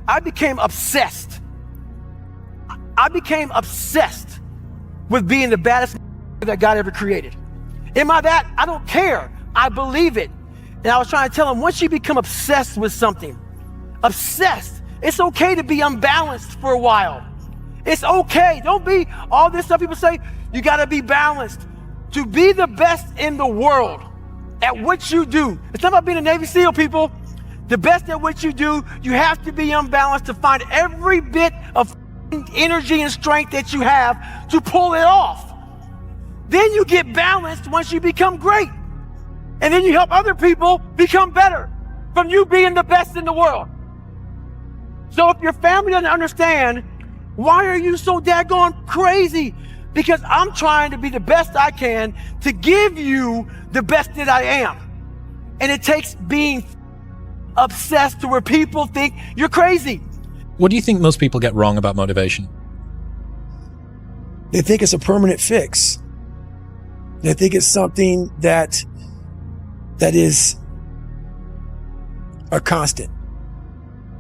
I became obsessed. I became obsessed with being the baddest that God ever created. Am I that? I don't care. I believe it. And I was trying to tell him, once you become obsessed with something, obsessed, it's okay to be unbalanced for a while. It's okay. Don't be all this stuff people say, you gotta be balanced. To be the best in the world at what you do, it's not about being a Navy SEAL, people. The best at what you do, you have to be unbalanced to find every bit of energy and strength that you have to pull it off. Then you get balanced once you become great. And then you help other people become better from you being the best in the world. So if your family doesn't understand, why are you so daggone crazy? Because I'm trying to be the best I can to give you the best that I am. And it takes being obsessed to where people think you're crazy. What do you think most people get wrong about motivation? They think it's a permanent fix. They think it's something that is a constant.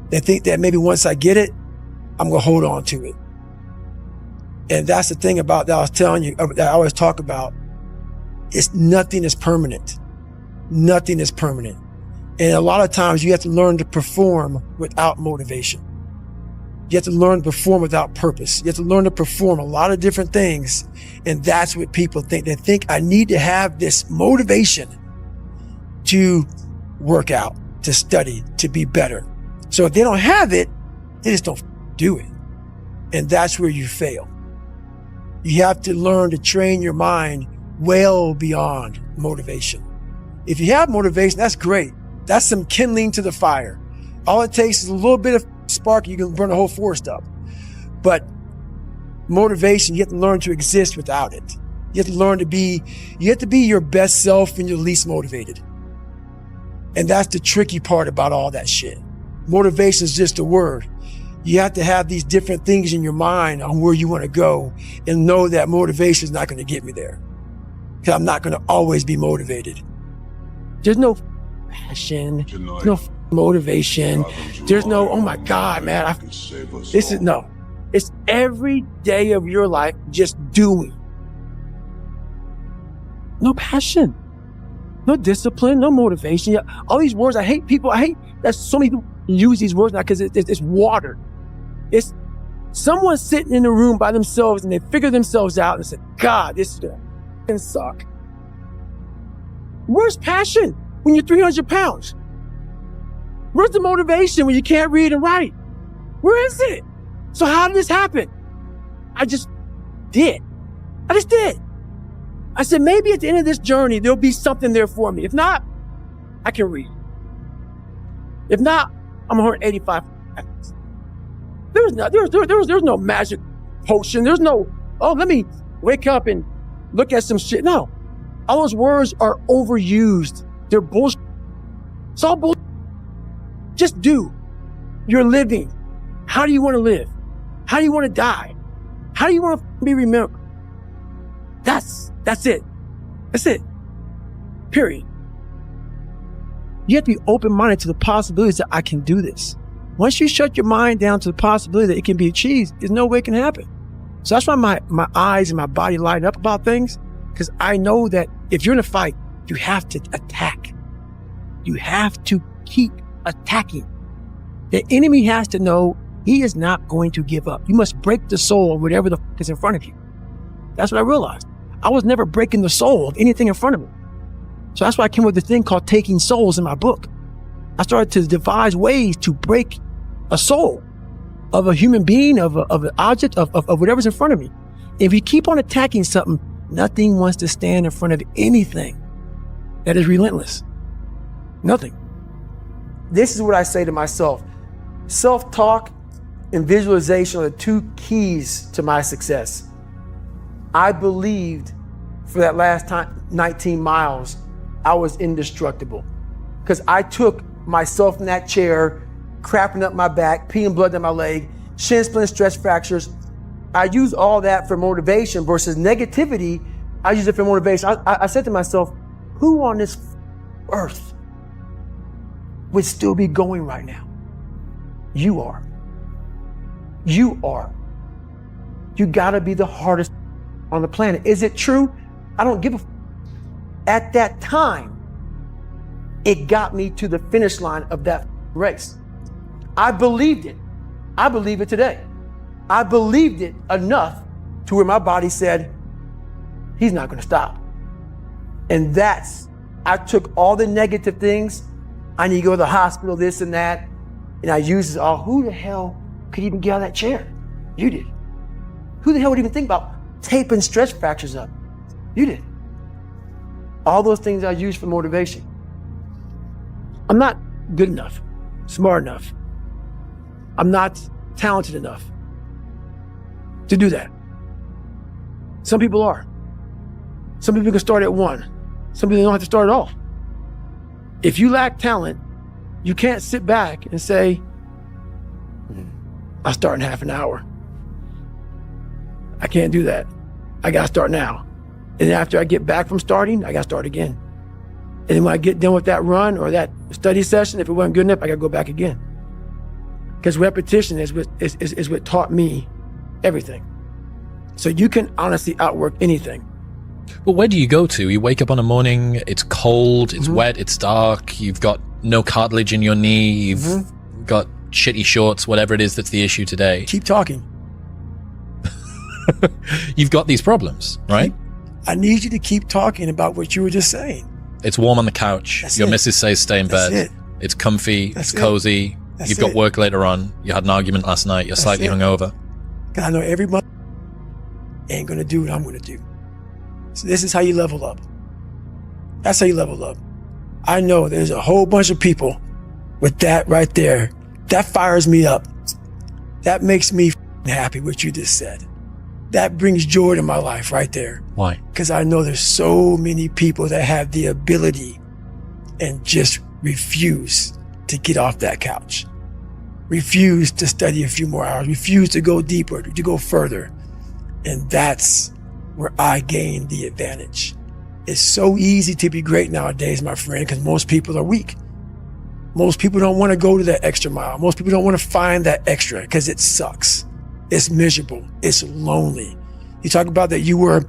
They think that maybe once I get it, I'm going to hold on to it. And that's the thing about that I was telling you, that I always talk about. Nothing is permanent. Nothing is permanent. And a lot of times you have to learn to perform without motivation. You have to learn to perform without purpose. You have to learn to perform a lot of different things. And that's what people think. They think I need to have this motivation to work out, to study, to be better. So if they don't have it, they just don't do it. And that's where you fail. You have to learn to train your mind well beyond motivation. If you have motivation, that's great. That's some kindling to the fire. All it takes is a little bit of spark, you can burn a whole forest up. But motivation, you have to learn to exist without it. You have to be your best self when you're least motivated. And that's the tricky part about all that shit. Motivation is just a word. You have to have these different things in your mind on where you want to go and know that motivation is not going to get me there. Because I'm not going to always be motivated. There's no passion, there's no motivation. There's no, oh my God, man, it's every day of your life just doing. No passion, no discipline, no motivation. All these words, I hate that so many people use these words now because it's watered. It's someone sitting in a room by themselves and they figure themselves out and say, God, this is gonna suck. Where's passion when you're 300 pounds? Where's the motivation when you can't read and write? Where is it? So how did this happen? I just did. I said, maybe at the end of this journey, there'll be something there for me. If not, I can read. If not, I'm 185 pounds. There's no magic potion. There's no, let me wake up and look at some shit. No, all those words are overused. They're bullshit. It's all bullshit. Just do. You're living. How do you want to live? How do you want to die? How do you want to be remembered? That's it. That's it. Period. You have to be open-minded to the possibilities that I can do this. Once you shut your mind down to the possibility that it can be achieved, there's no way it can happen. So that's why my eyes and my body light up about things, because I know that if you're in a fight, you have to attack. You have to keep attacking. The enemy has to know he is not going to give up. You must break the soul of whatever the f is in front of you. That's what I realized. I was never breaking the soul of anything in front of me. So that's why I came up with this thing called Taking Souls in my book. I started to devise ways to break a soul of a human being, of an object, of whatever's in front of me. If you keep on attacking something, nothing wants to stand in front of anything that is relentless. Nothing. This is what I say to myself. Self-talk and visualization are the two keys to my success. I believed for that last 19 miles, I was indestructible. Because I took myself in that chair, crapping up my back, peeing blood down my leg, shin splint, stress fractures. I use all that for motivation versus negativity. I use it for motivation. I said to myself, who on this earth would still be going right now? You are. You are. You gotta be the hardest on the planet. Is it true? I don't give a At that time, it got me to the finish line of that race. I believed it. I believe it today. I believed it enough to where my body said, he's not gonna stop. And I took all the negative things. I need to go to the hospital, this and that. And I used it all. Who the hell could even get out of that chair? You did. Who the hell would even think about taping stretch fractures up? You did. All those things I used for motivation. I'm not good enough, smart enough. I'm not talented enough to do that. Some people are. Some people can start at 1. Some people don't have to start at all. If you lack talent, you can't sit back and say, I'll start in half an hour. I can't do that. I gotta start now. And after I get back from starting, I gotta start again. And then when I get done with that run or that study session, if it wasn't good enough, I gotta go back again. Because repetition is what taught me everything. So you can honestly outwork anything. Well, where do you go to? You wake up on a morning, it's cold, it's wet, it's dark, you've got no cartilage in your knee, you've got shitty shorts, whatever it is that's the issue today. Keep talking. You've got these problems, right? I need you to keep talking about what you were just saying. It's warm on the couch. That's Your it. missus says stay in bed. That's it. It's comfy. That's it's it. cozy. That's You've got it. work later on. You had an argument last night. You're slightly it. hungover. I know everybody ain't gonna do what I'm gonna do. So this is how you level up. That's how you level up. I know there's a whole bunch of people with that right there. That fires me up. That makes me happy what you just said. That brings joy to my life right there. Why? Because I know there's so many people that have the ability and just refuse to get off that couch. Refuse to study a few more hours. Refuse to go deeper, to go further. And that's where I gain the advantage. It's so easy to be great nowadays, my friend, because most people are weak. Most people don't want to go to that extra mile. Most people don't want to find that extra because it sucks. It's miserable. It's lonely. You talk about that you were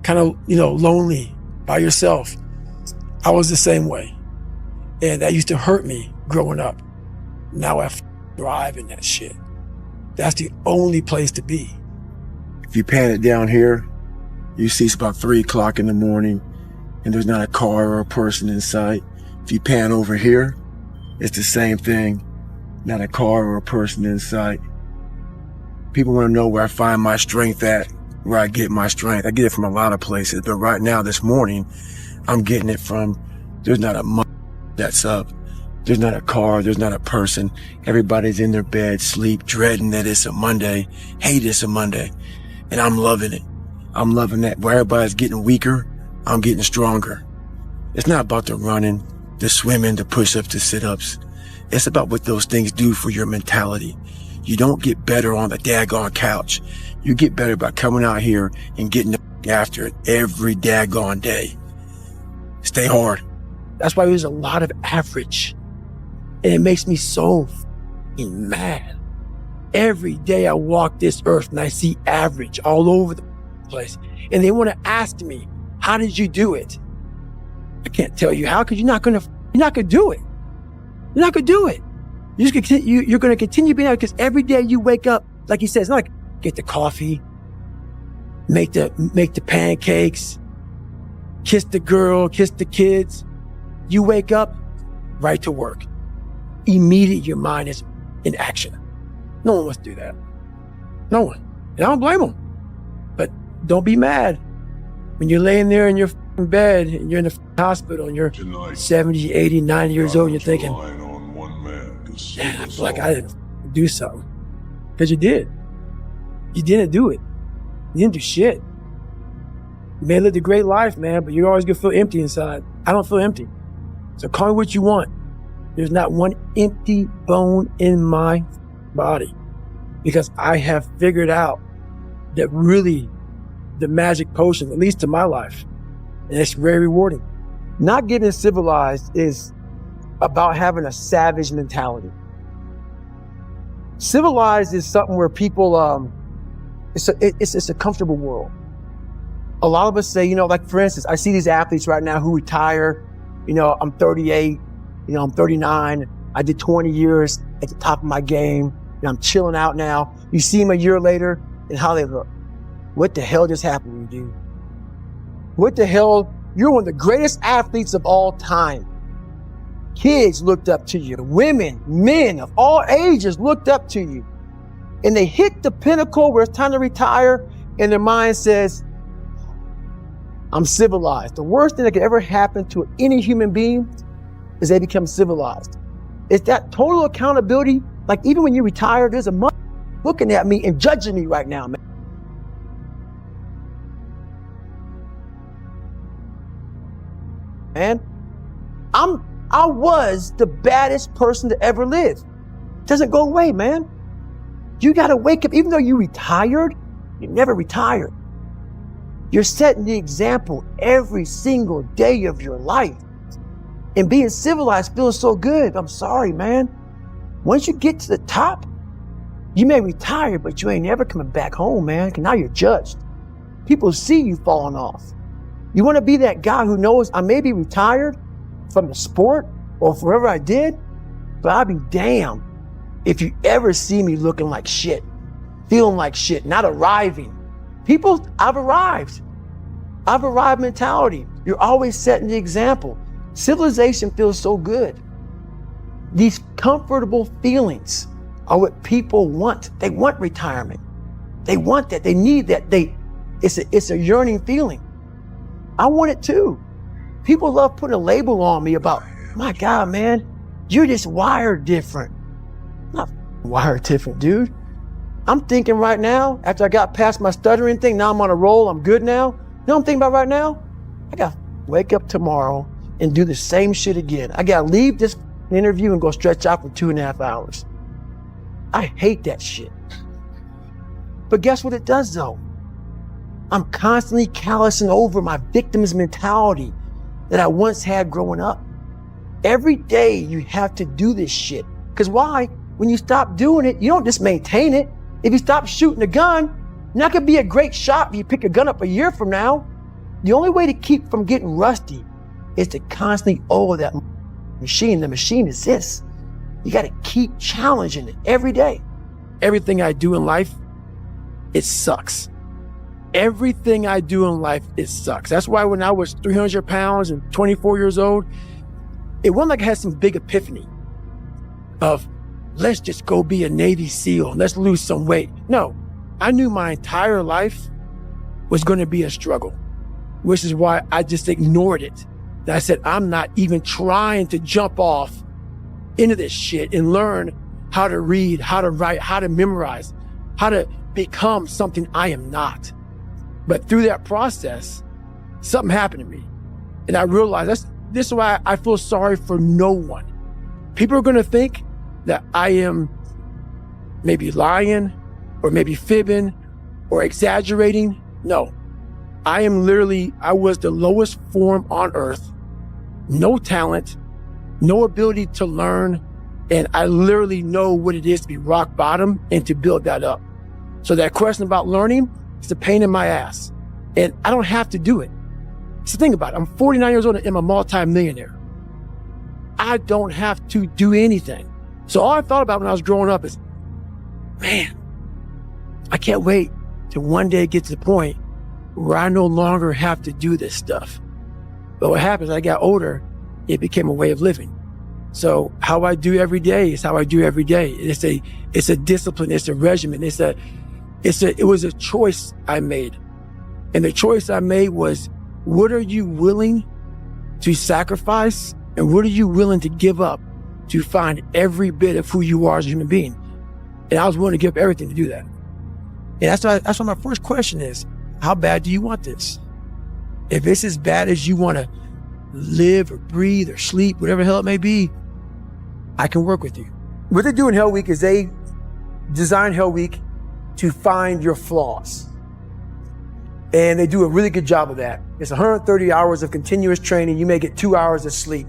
kind of, lonely by yourself. I was the same way. And that used to hurt me growing up. Now I thrive in that shit. That's the only place to be. If you pan it down here, you see it's about 3 o'clock in the morning and there's not a car or a person in sight. If you pan over here, it's the same thing. Not a car or a person in sight. People want to know where I find my strength at, where I get my strength. I get it from a lot of places, but right now, this morning, I'm getting it from, there's not a that's up. There's not a car. There's not a person. Everybody's in their bed, sleep, dreading that it's a Monday. Hate it's a Monday. And I'm loving it. I'm loving that. Where everybody's getting weaker, I'm getting stronger. It's not about the running, the swimming, the push-ups, the sit-ups. It's about what those things do for your mentality. You don't get better on the daggone couch. You get better by coming out here and getting after it every daggone day. Stay hard. That's why there's a lot of average. And it makes me so mad. Every day I walk this earth and I see average all over the place. And they want to ask me, how did you do it? I can't tell you how, because you're not gonna do it. You're not gonna do it. You're gonna continue being out, because every day you wake up, like he says, not like get the coffee, make the pancakes, kiss the girl, kiss the kids. You wake up, right to work. Immediately your mind is in action. No one wants to do that. No one. And I don't blame them. But don't be mad when you're laying there in your bed and you're in the hospital and you're 70, 80, 90 years old and you're thinking, man, I feel like I didn't do something. Because you did. You didn't do it. You didn't do shit. You may have lived a great life, man, but you're always going to feel empty inside. I don't feel empty. So call me what you want. There's not one empty bone in my body, because I have figured out that really the magic potion, at least to my life, and it's very rewarding. Not getting civilized is about having a savage mentality. Civilized is something where people, it's a comfortable world. A lot of us say, you know, like for instance, I see these athletes right now who retire. You know, I'm 38, you know, I'm 39. I did 20 years at the top of my game. And I'm chilling out now. You see them a year later and how they look. What the hell just happened to you, dude? What the hell? You're one of the greatest athletes of all time. Kids looked up to you. Women, men of all ages looked up to you. And they hit the pinnacle where it's time to retire, and their mind says, I'm civilized. The worst thing that could ever happen to any human being is they become civilized. It's that total accountability. Like even when you retire, there's a mother looking at me and judging me right now, man. I was the baddest person to ever live. It doesn't go away, man. You gotta wake up, even though you retired, you never retired. You're setting the example every single day of your life. And being civilized feels so good. I'm sorry, man. Once you get to the top, you may retire, but you ain't never coming back home, man, because now you're judged. People see you falling off. You want to be that guy who knows I may be retired from the sport or wherever I did, but I'll be damned if you ever see me looking like shit, feeling like shit, not arriving. People, I've arrived mentality. You're always setting the example. Civilization feels so good. These comfortable feelings are what people want. They want retirement. They want that. They need that. It's a yearning feeling. I want it too. People love putting a label on me about, my God, man, you're just wired different. I'm not wired different, dude. I'm thinking right now, after I got past my stuttering thing, now I'm on a roll, I'm good now. You know what I'm thinking about right now? I gotta wake up tomorrow and do the same shit again. I gotta leave this interview and go stretch out for 2.5 hours. I hate that shit. But guess what it does though? I'm constantly callousing over my victim's mentality that I once had growing up. Every day you have to do this shit. Because why? When you stop doing it, you don't just maintain it. If you stop shooting a gun, you're not gonna be a great shot if you pick a gun up a year from now. The only way to keep from getting rusty is to constantly oil that machine. The machine is this. You gotta keep challenging it every day. Everything I do in life, it sucks. Everything I do in life, it sucks. That's why when I was 300 pounds and 24 years old, it wasn't like I had some big epiphany of, let's just go be a Navy SEAL, let's lose some weight. No, I knew my entire life was gonna be a struggle, which is why I just ignored it. I said, I'm not even trying to jump off into this shit and learn how to read, how to write, how to memorize, how to become something I am not. But through that process, something happened to me. And I realized this is why I feel sorry for no one. People are gonna think that I am maybe lying or maybe fibbing or exaggerating. No, I was the lowest form on earth, no talent, no ability to learn. And I literally know what it is to be rock bottom and to build that up. So that question about learning, it's a pain in my ass. And I don't have to do it. So think about it. I'm 49 years old and I'm a multi-millionaire. I don't have to do anything. So all I thought about when I was growing up is, man, I can't wait till one day get to the point where I no longer have to do this stuff. But what happens, I got older, it became a way of living. So how I do every day is how I do every day. It's a discipline, it's a regimen, it was a choice I made. And the choice I made was, what are you willing to sacrifice? And what are you willing to give up to find every bit of who you are as a human being? And I was willing to give up everything to do that. And that's why my first question is, how bad do you want this? If it's as bad as you want to live or breathe or sleep, whatever the hell it may be, I can work with you. What they do in Hell Week is they design Hell Week to find your flaws. And they do a really good job of that. It's 130 hours of continuous training. You may get 2 hours of sleep.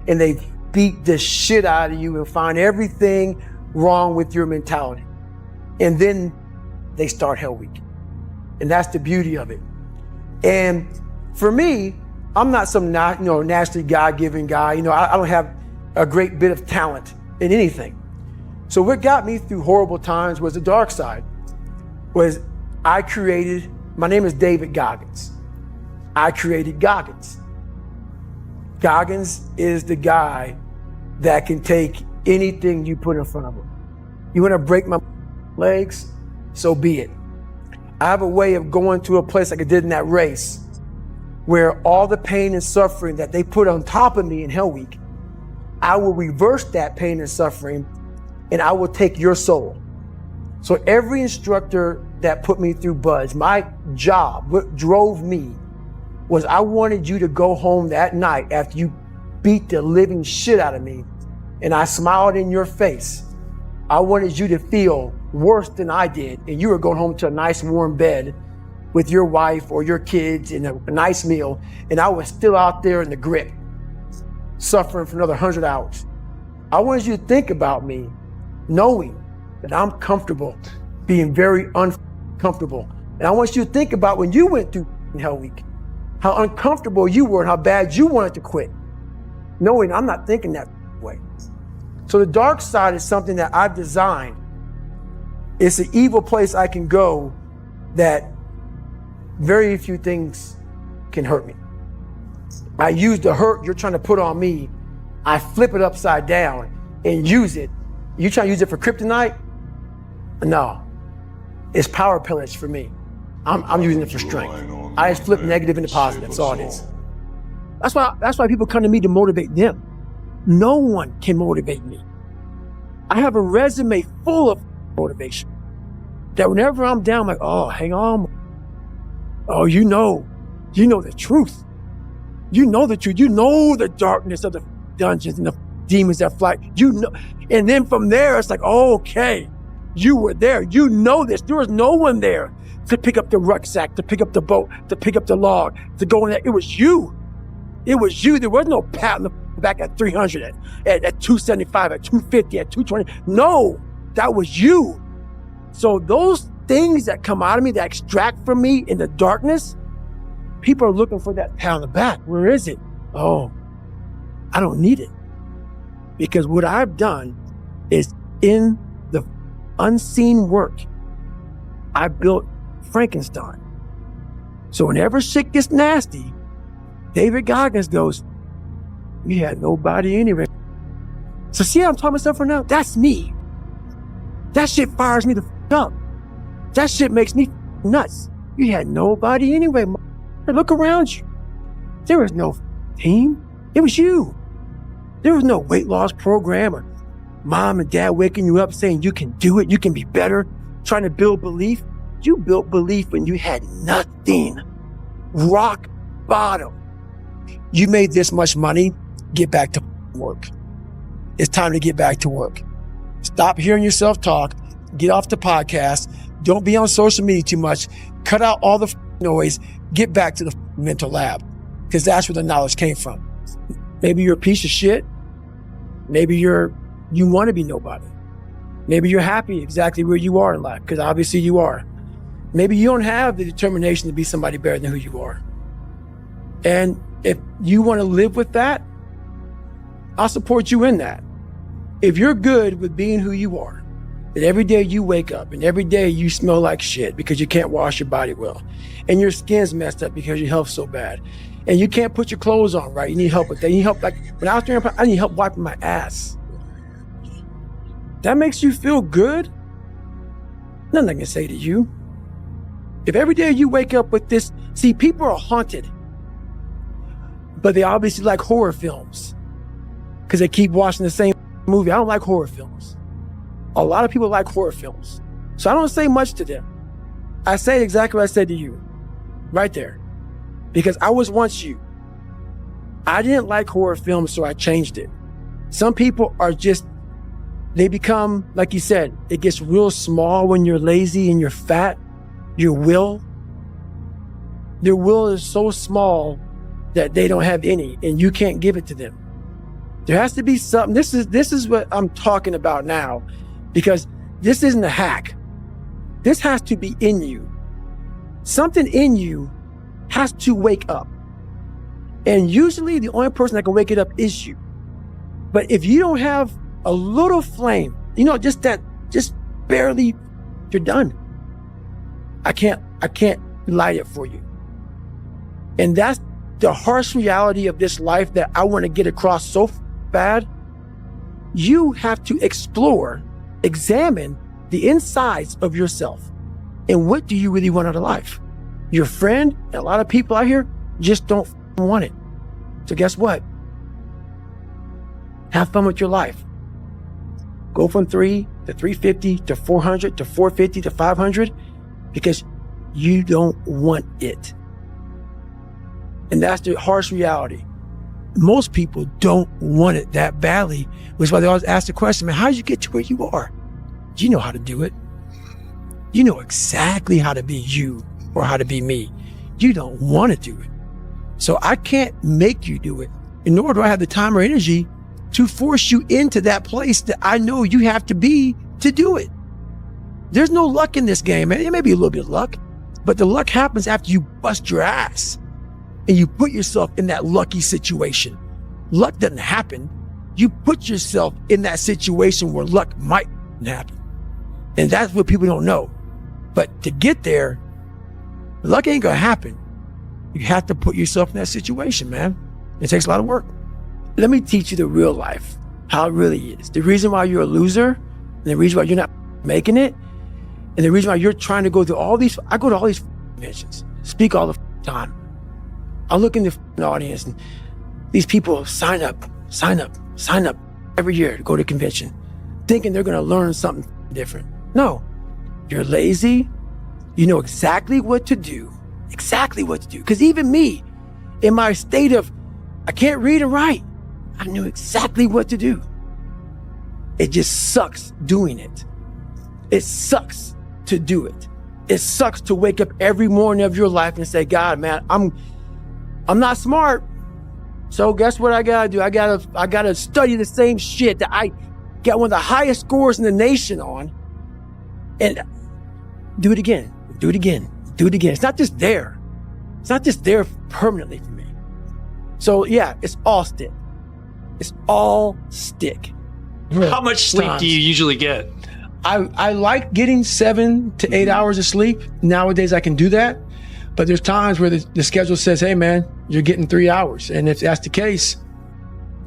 And they beat the shit out of you and find everything wrong with your mentality. And then they start Hell Week. And that's the beauty of it. And for me, I'm not some naturally God-given guy. I don't have a great bit of talent in anything. So what got me through horrible times was the dark side. My name is David Goggins. I created Goggins. Goggins is the guy that can take anything you put in front of him. You want to break my legs? So be it. I have a way of going to a place like I did in that race where all the pain and suffering that they put on top of me in Hell Week, I will reverse that pain and suffering and I will take your soul. So every instructor that put me through Buds, my job, what drove me was I wanted you to go home that night after you beat the living shit out of me and I smiled in your face. I wanted you to feel worse than I did and you were going home to a nice warm bed with your wife or your kids and a nice meal and I was still out there in the grip, suffering for another 100 hours. I wanted you to think about me knowing that I'm comfortable being very uncomfortable. And I want you to think about when you went through Hell Week, how uncomfortable you were and how bad you wanted to quit, knowing I'm not thinking that way. So the dark side is something that I've designed. It's an evil place I can go that very few things can hurt me. I use the hurt you're trying to put on me, I flip it upside down and use it. You trying to use it for kryptonite? No, it's power pillars for me. I'm using it for strength. I just flip negative into positive, that's all it is. That's why people come to me to motivate them. No one can motivate me. I have a resume full of motivation that whenever I'm down, I'm like, oh, hang on. Oh, you know the truth. You know the truth. You know the darkness of the dungeons and the demons that fly. And then from there, it's like, oh, okay, you were there. You know this. There was no one there to pick up the rucksack, to pick up the boat, to pick up the log, to go in there. It was you. It was you. There was no pat on the back at 300, at 275, at 250, at 220. No, that was you. So those things that come out of me, that extract from me in the darkness, people are looking for that pat on the back. Where is it? Oh, I don't need it. Because what I've done is in the unseen work, I built Frankenstein. So whenever shit gets nasty, David Goggins goes, you had nobody anyway. So see how I'm talking myself right now? That's me. That shit fires me the f up. That shit makes me nuts. You had nobody anyway. Look around you. There was no team. It was you. There was no weight loss program or mom and dad waking you up saying you can do it, you can be better, trying to build belief. You built belief when you had nothing. Rock bottom. You made this much money, get back to work. It's time to get back to work. Stop hearing yourself talk, get off the podcast, don't be on social media too much, cut out all the noise, get back to the mental lab, because that's where the knowledge came from. Maybe you're a piece of shit. Maybe you want to be nobody. Maybe you're happy exactly where you are in life, because obviously you are. Maybe you don't have the determination to be somebody better than who you are. And if you want to live with that, I'll support you in that. If you're good with being who you are, that every day you wake up and every day you smell like shit because you can't wash your body well, and your skin's messed up because your health's so bad, and you can't put your clothes on right, you need help with that. You need help, like when I was doing, I need help wiping my ass. That makes you feel good? Nothing I can say to you. If every day you wake up with this, see, people are haunted, but they obviously like horror films because they keep watching the same movie. I don't like horror films. A lot of people like horror films. So I don't say much to them. I say exactly what I said to you, right there. Because I was once you. I didn't like horror films, so I changed it. Some people are just, they become, like you said, it gets real small when you're lazy and you're fat. Your will is so small that they don't have any, and you can't give it to them. There has to be something. This is what I'm talking about now. Because this isn't a hack. This has to be in you. Something in you has to wake up. And usually the only person that can wake it up is you. But if you don't have a little flame, just barely, you're done. I can't light it for you. And that's the harsh reality of this life that I want to get across so bad. You have to examine the insides of yourself. And what do you really want out of life? Your friend, and a lot of people out here just don't want it. So guess what? Have fun with your life. Go from 3 to 350 to 400 to 450 to 500 because you don't want it. And that's the harsh reality. Most people don't want it that badly, which is why they always ask the question, man, how did you get to where you are? You know how to do it. You know exactly how to be you or how to be me. You don't want to do it. So I can't make you do it, nor do I have the time or energy to force you into that place that I know you have to be to do it. There's no luck in this game, man. It may be a little bit of luck, but the luck happens after you bust your ass and you put yourself in that lucky situation. Luck doesn't happen. You put yourself in that situation where luck might happen. And that's what people don't know. But to get there, luck ain't gonna happen. You have to put yourself in that situation, man. It takes a lot of work. Let me teach you the real life, how it really is. The reason why you're a loser, and the reason why you're not making it, and the reason why you're trying to go through all these, I go to all these conventions, speak all the time. I look in the audience and these people sign up every year to go to convention, thinking they're gonna learn something different. No, you're lazy. You know exactly what to do. Because even me, in my state of, I can't read and write, I knew exactly what to do. It just sucks doing it. It sucks to do it. It sucks to wake up every morning of your life and say, God, man, I'm not smart. So guess what I gotta do? I gotta study the same shit that I got one of the highest scores in the nation on, and do it again. It's not just there. It's not just there permanently for me. So yeah, it's all stick. How much sleep do you usually get? I like getting 7 to 8 hours of sleep. Nowadays I can do that. But there's times where the schedule says, hey man, you're getting 3 hours. And if that's the case,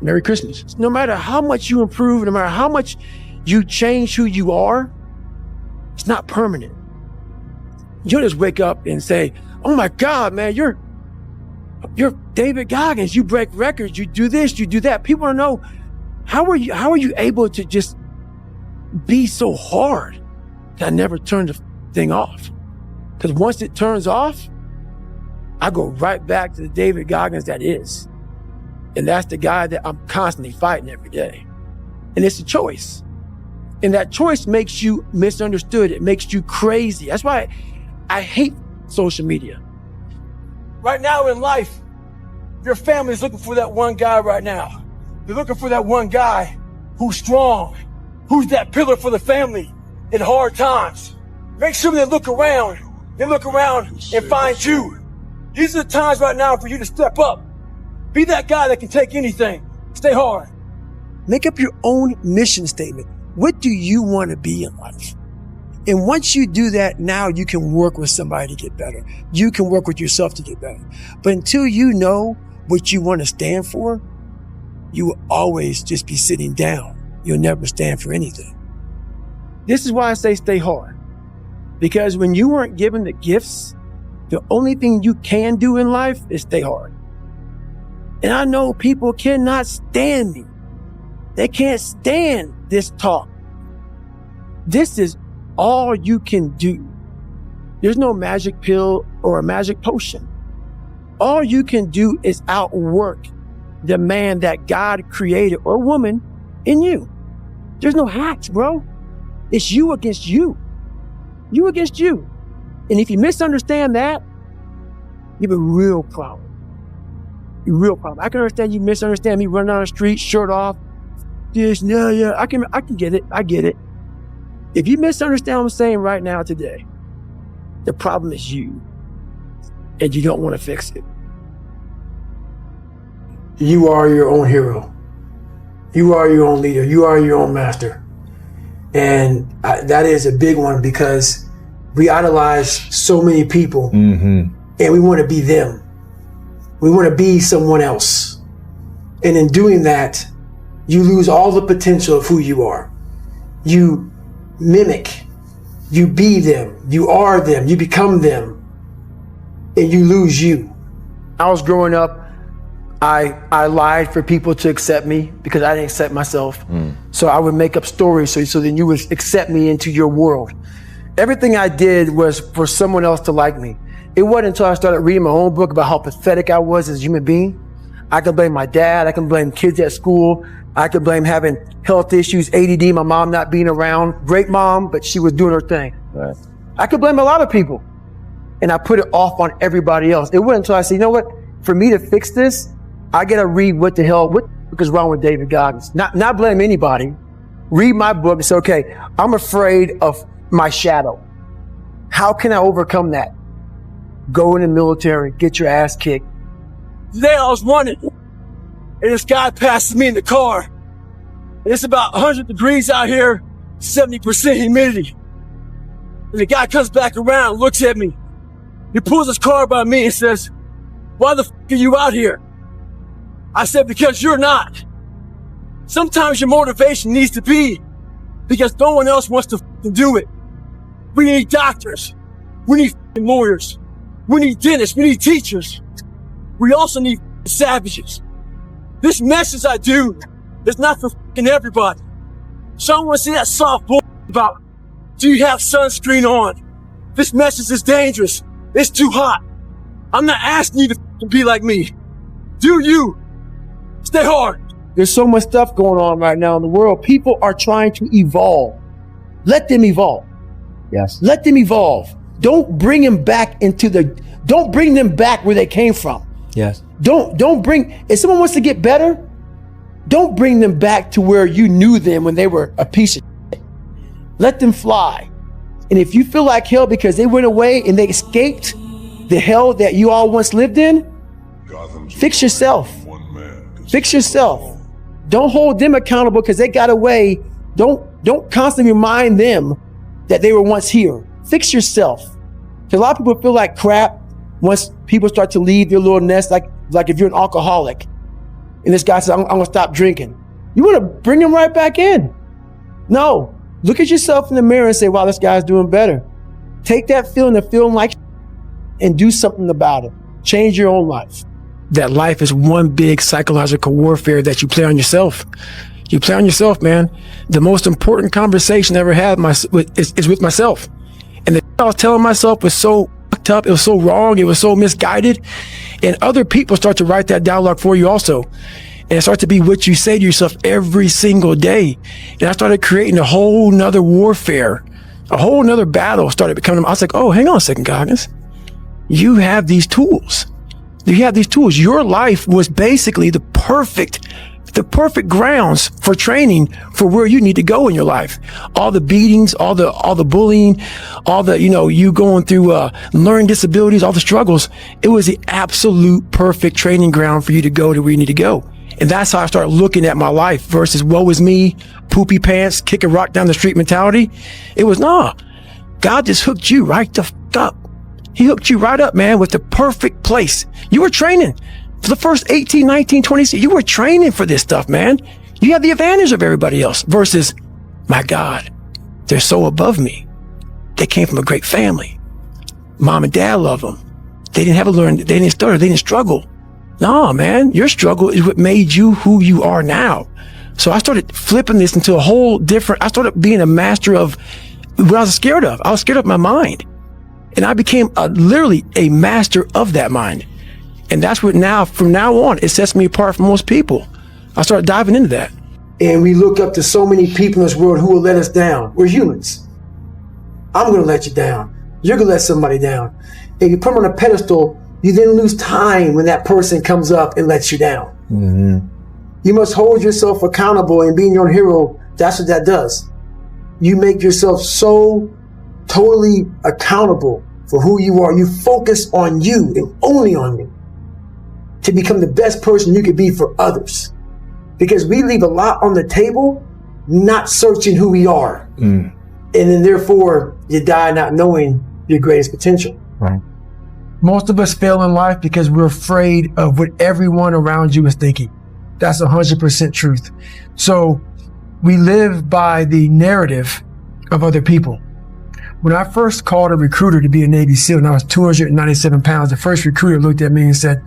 Merry Christmas. No matter how much you improve, no matter how much you change who you are, it's not permanent. You don't just wake up and say, oh my God, man, you're David Goggins. You break records. You do this, you do that. People want to know, how are you able to just be so hard that I never turn the thing off? Because once it turns off, I go right back to the David Goggins that is. And that's the guy that I'm constantly fighting every day. And it's a choice. And that choice makes you misunderstood. It makes you crazy. That's why I hate social media. Right now in life, your family is looking for that one guy right now. They're looking for that one guy who's strong, who's that pillar for the family in hard times. Make sure they look around and find you. These are the times right now for you to step up. Be that guy that can take anything. Stay hard. Make up your own mission statement. What do you want to be in life? And once you do that, now you can work with somebody to get better. You can work with yourself to get better. But until you know what you want to stand for, you will always just be sitting down. You'll never stand for anything. This is why I say stay hard. Because when you weren't given the gifts, the only thing you can do in life is stay hard. And I know people cannot stand me. They can't stand this talk. This is all you can do. There's no magic pill or a magic potion. All you can do is outwork the man that God created or woman in you. There's no hacks, bro. It's you against you. You against you. And if you misunderstand that, you have a real problem. A real problem. I can understand you misunderstand me running down the street, shirt off. This, yeah, I can get it. I get it. If you misunderstand what I'm saying right now today, the problem is you, and you don't want to fix it. You are your own hero. You are your own leader. You are your own master. And that is a big one, because we idolize so many people, and we want to be them. We want to be someone else. And in doing that, you lose all the potential of who you are. You mimic, you be them, you are them, you become them, and you lose you. I was growing up, I lied for people to accept me because I didn't accept myself. So I would make up stories so then you would accept me into your world. Everything I did was for someone else to like me. It wasn't until I started reading my own book about how pathetic I was as a human being. I could blame my dad, I can blame kids at school, I could blame having health issues, ADD, my mom not being around. Great mom, but she was doing her thing. Right. I could blame a lot of people. And I put it off on everybody else. It wasn't until I said, you know what? For me to fix this, I gotta read what the hell is wrong with David Goggins. Not blame anybody. Read my book and say, okay, I'm afraid of my shadow. How can I overcome that? Go in the military, get your ass kicked. Today I was running, and this guy passes me in the car. And it's about 100 degrees out here, 70% humidity. And the guy comes back around, looks at me. He pulls his car by me and says, why the f*** are you out here? I said, because you're not. Sometimes your motivation needs to be because no one else wants to do it. We need doctors. We need lawyers. We need dentists. We need teachers. We also need savages. This message I do is not for everybody. So I don't want to see that soft bull about, do you have sunscreen on? This message is dangerous. It's too hot. I'm not asking you to be like me. Do you? Stay hard. There's so much stuff going on right now in the world. People are trying to evolve. Let them evolve. Yes. Let them evolve. Don't bring them back don't bring them back where they came from. Yes. Don't bring, if someone wants to get better, don't bring them back to where you knew them when they were a piece of shit. Let them fly. And if you feel like hell because they went away and they escaped the hell that you all once lived in, fix yourself. Fix yourself. Don't hold them accountable because they got away. Don't constantly remind them that they were once here. Fix yourself. Because a lot of people feel like crap once people start to leave their little nest, like if you're an alcoholic and this guy says, I'm gonna stop drinking. You wanna bring him right back in. No, look at yourself in the mirror and say, wow, this guy's doing better. Take that feeling of feeling like and do something about it. Change your own life. That life is one big psychological warfare that you play on yourself. You play on yourself, man. The most important conversation I ever had is with myself. And the I was telling myself was so fucked up. It was so wrong. It was so misguided. And other people start to write that dialogue for you also. And it starts to be what you say to yourself every single day. And I started creating a whole nother warfare, a whole nother battle started becoming. I was like, oh, hang on a second, Goggins. You have these tools. You have these tools. Your life was basically the perfect grounds for training for where you need to go in your life. All the beatings, all the bullying, all the, you going through, learning disabilities, all the struggles. It was the absolute perfect training ground for you to go to where you need to go. And that's how I started looking at my life versus woe is me, poopy pants, kick a rock down the street mentality. It was, God just hooked you right the fuck up. He hooked you right up, man, with the perfect place. You were training for the first 18, 19, 20, you were training for this stuff, man. You have the advantage of everybody else versus, my God, they're so above me. They came from a great family. Mom and dad love them. They didn't stutter, they didn't struggle. No, man, your struggle is what made you who you are now. So I started flipping this into a whole different, I started being a master of what I was scared of. I was scared of my mind. And I became literally a master of that mind. And that's what from now on, it sets me apart from most people. I started diving into that. And we look up to so many people in this world who will let us down. We're humans. I'm going to let you down. You're going to let somebody down. If you put them on a pedestal, you then lose time when that person comes up and lets you down. Mm-hmm. You must hold yourself accountable and being your own hero. That's what that does. you make yourself so totally accountable for who you are. You focus on you and only on you to become the best person you could be for others. Because we leave a lot on the table, not searching who we are. And then therefore you die not knowing your greatest potential. Right. Most of us fail in life because we're afraid of what everyone around you is thinking. That's 100% truth. So we live by the narrative of other people. When I first called a recruiter to be a Navy SEAL and I was 297 pounds, the first recruiter looked at me and said,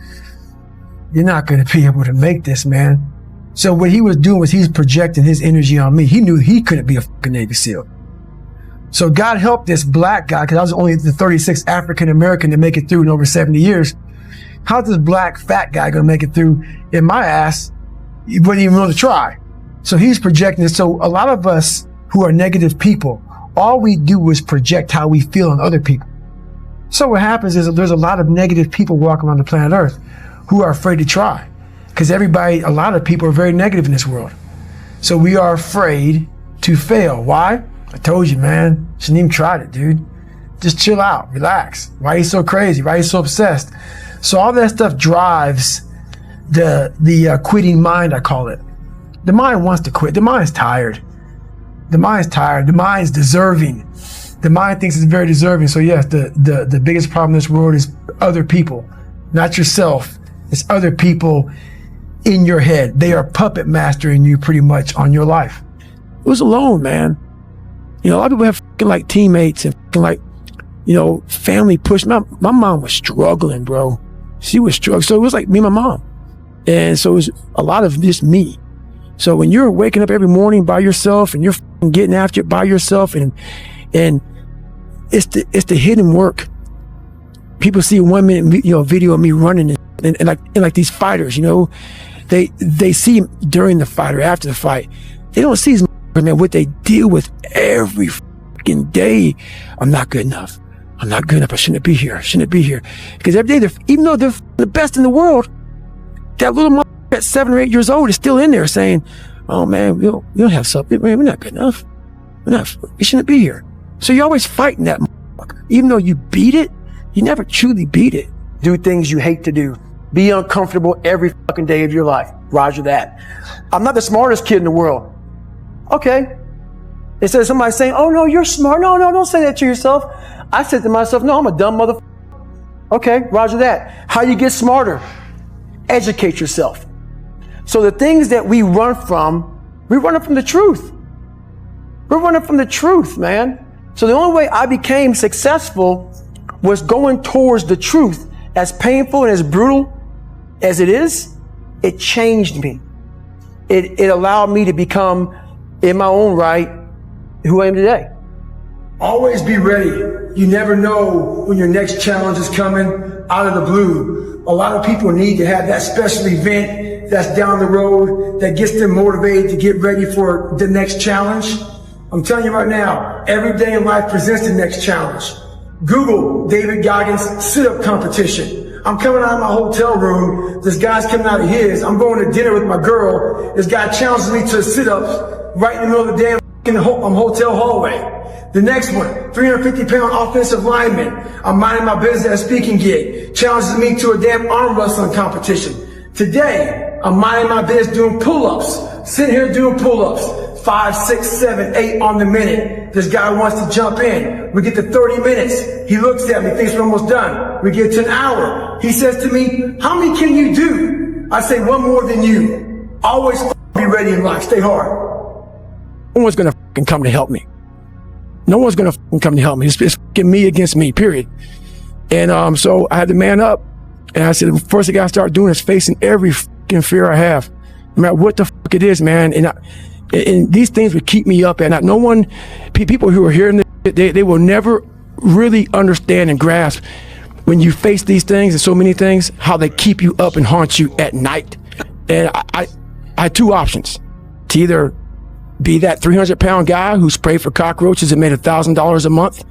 "You're not going to be able to make this, man." So what he was doing was he's projecting his energy on me. He knew he couldn't be a fucking Navy SEAL. So God helped this black guy, because I was only the 36th African American to make it through in over 70 years. How's this black fat guy going to make it through in my ass? He wouldn't even want to try. So he's projecting it. So a lot of us who are negative people, all we do is project how we feel on other people. So what happens is that there's a lot of negative people walking around the planet Earth who are afraid to try. Because a lot of people are very negative in this world. So we are afraid to fail. Why? I told you, man. Shouldn't even try it, dude. Just chill out, relax. Why are you so crazy? Why are you so obsessed? So all that stuff drives the quitting mind, I call it. The mind wants to quit. The mind's tired. The mind's tired. The mind's deserving. The mind thinks it's very deserving. So yes, the biggest problem in this world is other people, not yourself. It's other people in your head. They are puppet mastering you pretty much on your life. It was alone, man. You know, a lot of people have like teammates and like, you know, family push. My mom was struggling, bro. She was struggling. So it was like me and my mom. And so it was a lot of just me. So when you're waking up every morning by yourself and you're getting after it by yourself and it's the hidden work. People see a 1 minute, you know, video of me running and like these fighters, you know, they see during the fight or after the fight. They don't see man, what they deal with every fucking day. I'm not good enough. I'm not good enough. I shouldn't be here. Shouldn't be here. Because every day, even though they're the best in the world, that little mother at 7 or 8 years old is still in there saying, "Oh man, we don't have something. Man, we're not good enough. We shouldn't be here." So you're always fighting that motherfucker. Even though you beat it, you never truly beat it. Do things you hate to do. Be uncomfortable every fucking day of your life. Roger that. I'm not the smartest kid in the world. Okay. Instead of somebody saying, "Oh no, you're smart." No, don't say that to yourself. I said to myself, "No, I'm a dumb motherfucker." Okay, roger that. How you get smarter? Educate yourself. So the things that we run from the truth. We're running from the truth, man. So the only way I became successful was going towards the truth. As painful and as brutal as it is, it changed me. It allowed me to become, in my own right, who I am today. Always be ready. You never know when your next challenge is coming out of the blue. A lot of people need to have that special event that's down the road that gets them motivated to get ready for the next challenge. I'm telling you right now, every day in life presents the next challenge. Google David Goggins sit-up competition. I'm coming out of my hotel room. This guy's coming out of his. I'm going to dinner with my girl. This guy challenges me to sit-ups right in the middle of the damn hotel hallway. The next one, 350-pound offensive lineman. I'm minding my business at a speaking gig. Challenges me to a damn arm wrestling competition. Today, I'm minding my business doing pull-ups. Sitting here doing pull-ups. 5, 6, 7, 8 on the minute. This guy wants to jump in. We get to 30 minutes. He looks at me, thinks we're almost done. We get to an hour. He says to me, "How many can you do?" I say, "One more than you." Always be ready in life. Stay hard. No one's gonna come to help me. No one's gonna come to help me. It's me against me, period. And so I had to man up. And I said, the first thing I gotta start doing is facing every fucking fear I have. No matter what the fuck it is, man. And these things would keep me up at night. No one, people who are hearing this, they will never really understand and grasp when you face these things and so many things, how they keep you up and haunt you at night. And I had two options: to either be that 300-pound guy who sprayed for cockroaches and made $1,000 a month,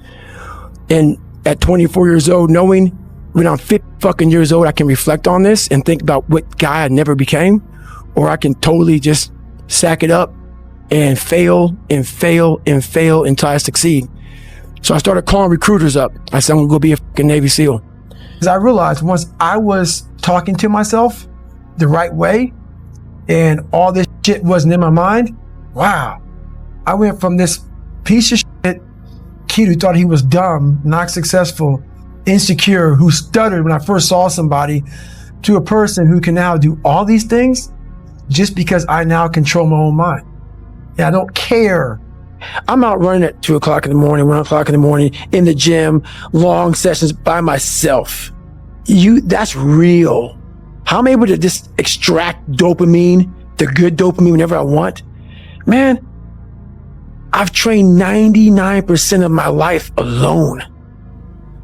and at 24 years old, knowing when I'm 50 fucking years old, I can reflect on this and think about what guy I never became, or I can totally just sack it up and fail and fail and fail until I succeed. So I started calling recruiters up. I said, I'm gonna go be a fucking Navy SEAL. Because I realized once I was talking to myself the right way and all this shit wasn't in my mind, wow. I went from this piece of shit kid who thought he was dumb, not successful, insecure, who stuttered when I first saw somebody, to a person who can now do all these things just because I now control my own mind. Yeah, I don't care. I'm out running at 2 o'clock in the morning, 1 o'clock in the morning, in the gym, long sessions by myself. That's real. How I'm able to just extract dopamine, the good dopamine whenever I want. Man, I've trained 99% of my life alone.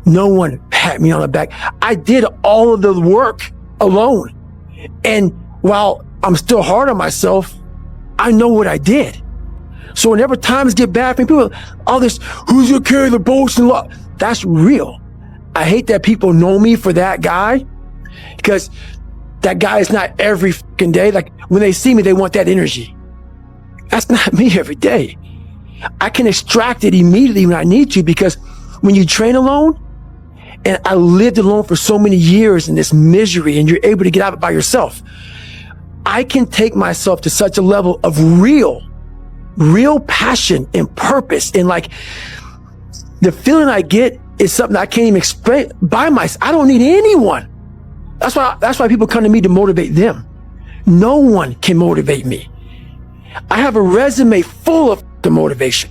No one pat me on the back. I did all of the work alone. And while I'm still hard on myself, I know what I did. So whenever times get bad for me, people, all this, who's gonna carry the boats and law? That's real. I hate that people know me for that guy, because that guy is not every fucking day. Like when they see me, they want that energy. That's not me every day. I can extract it immediately when I need to, because when you train alone, and I lived alone for so many years in this misery, and you're able to get out of it by yourself, I can take myself to such a level of real passion and purpose. And like the feeling I get is something I can't even explain by myself. I don't need anyone. That's why people come to me to motivate them. No one can motivate me. I have a resume full of the motivation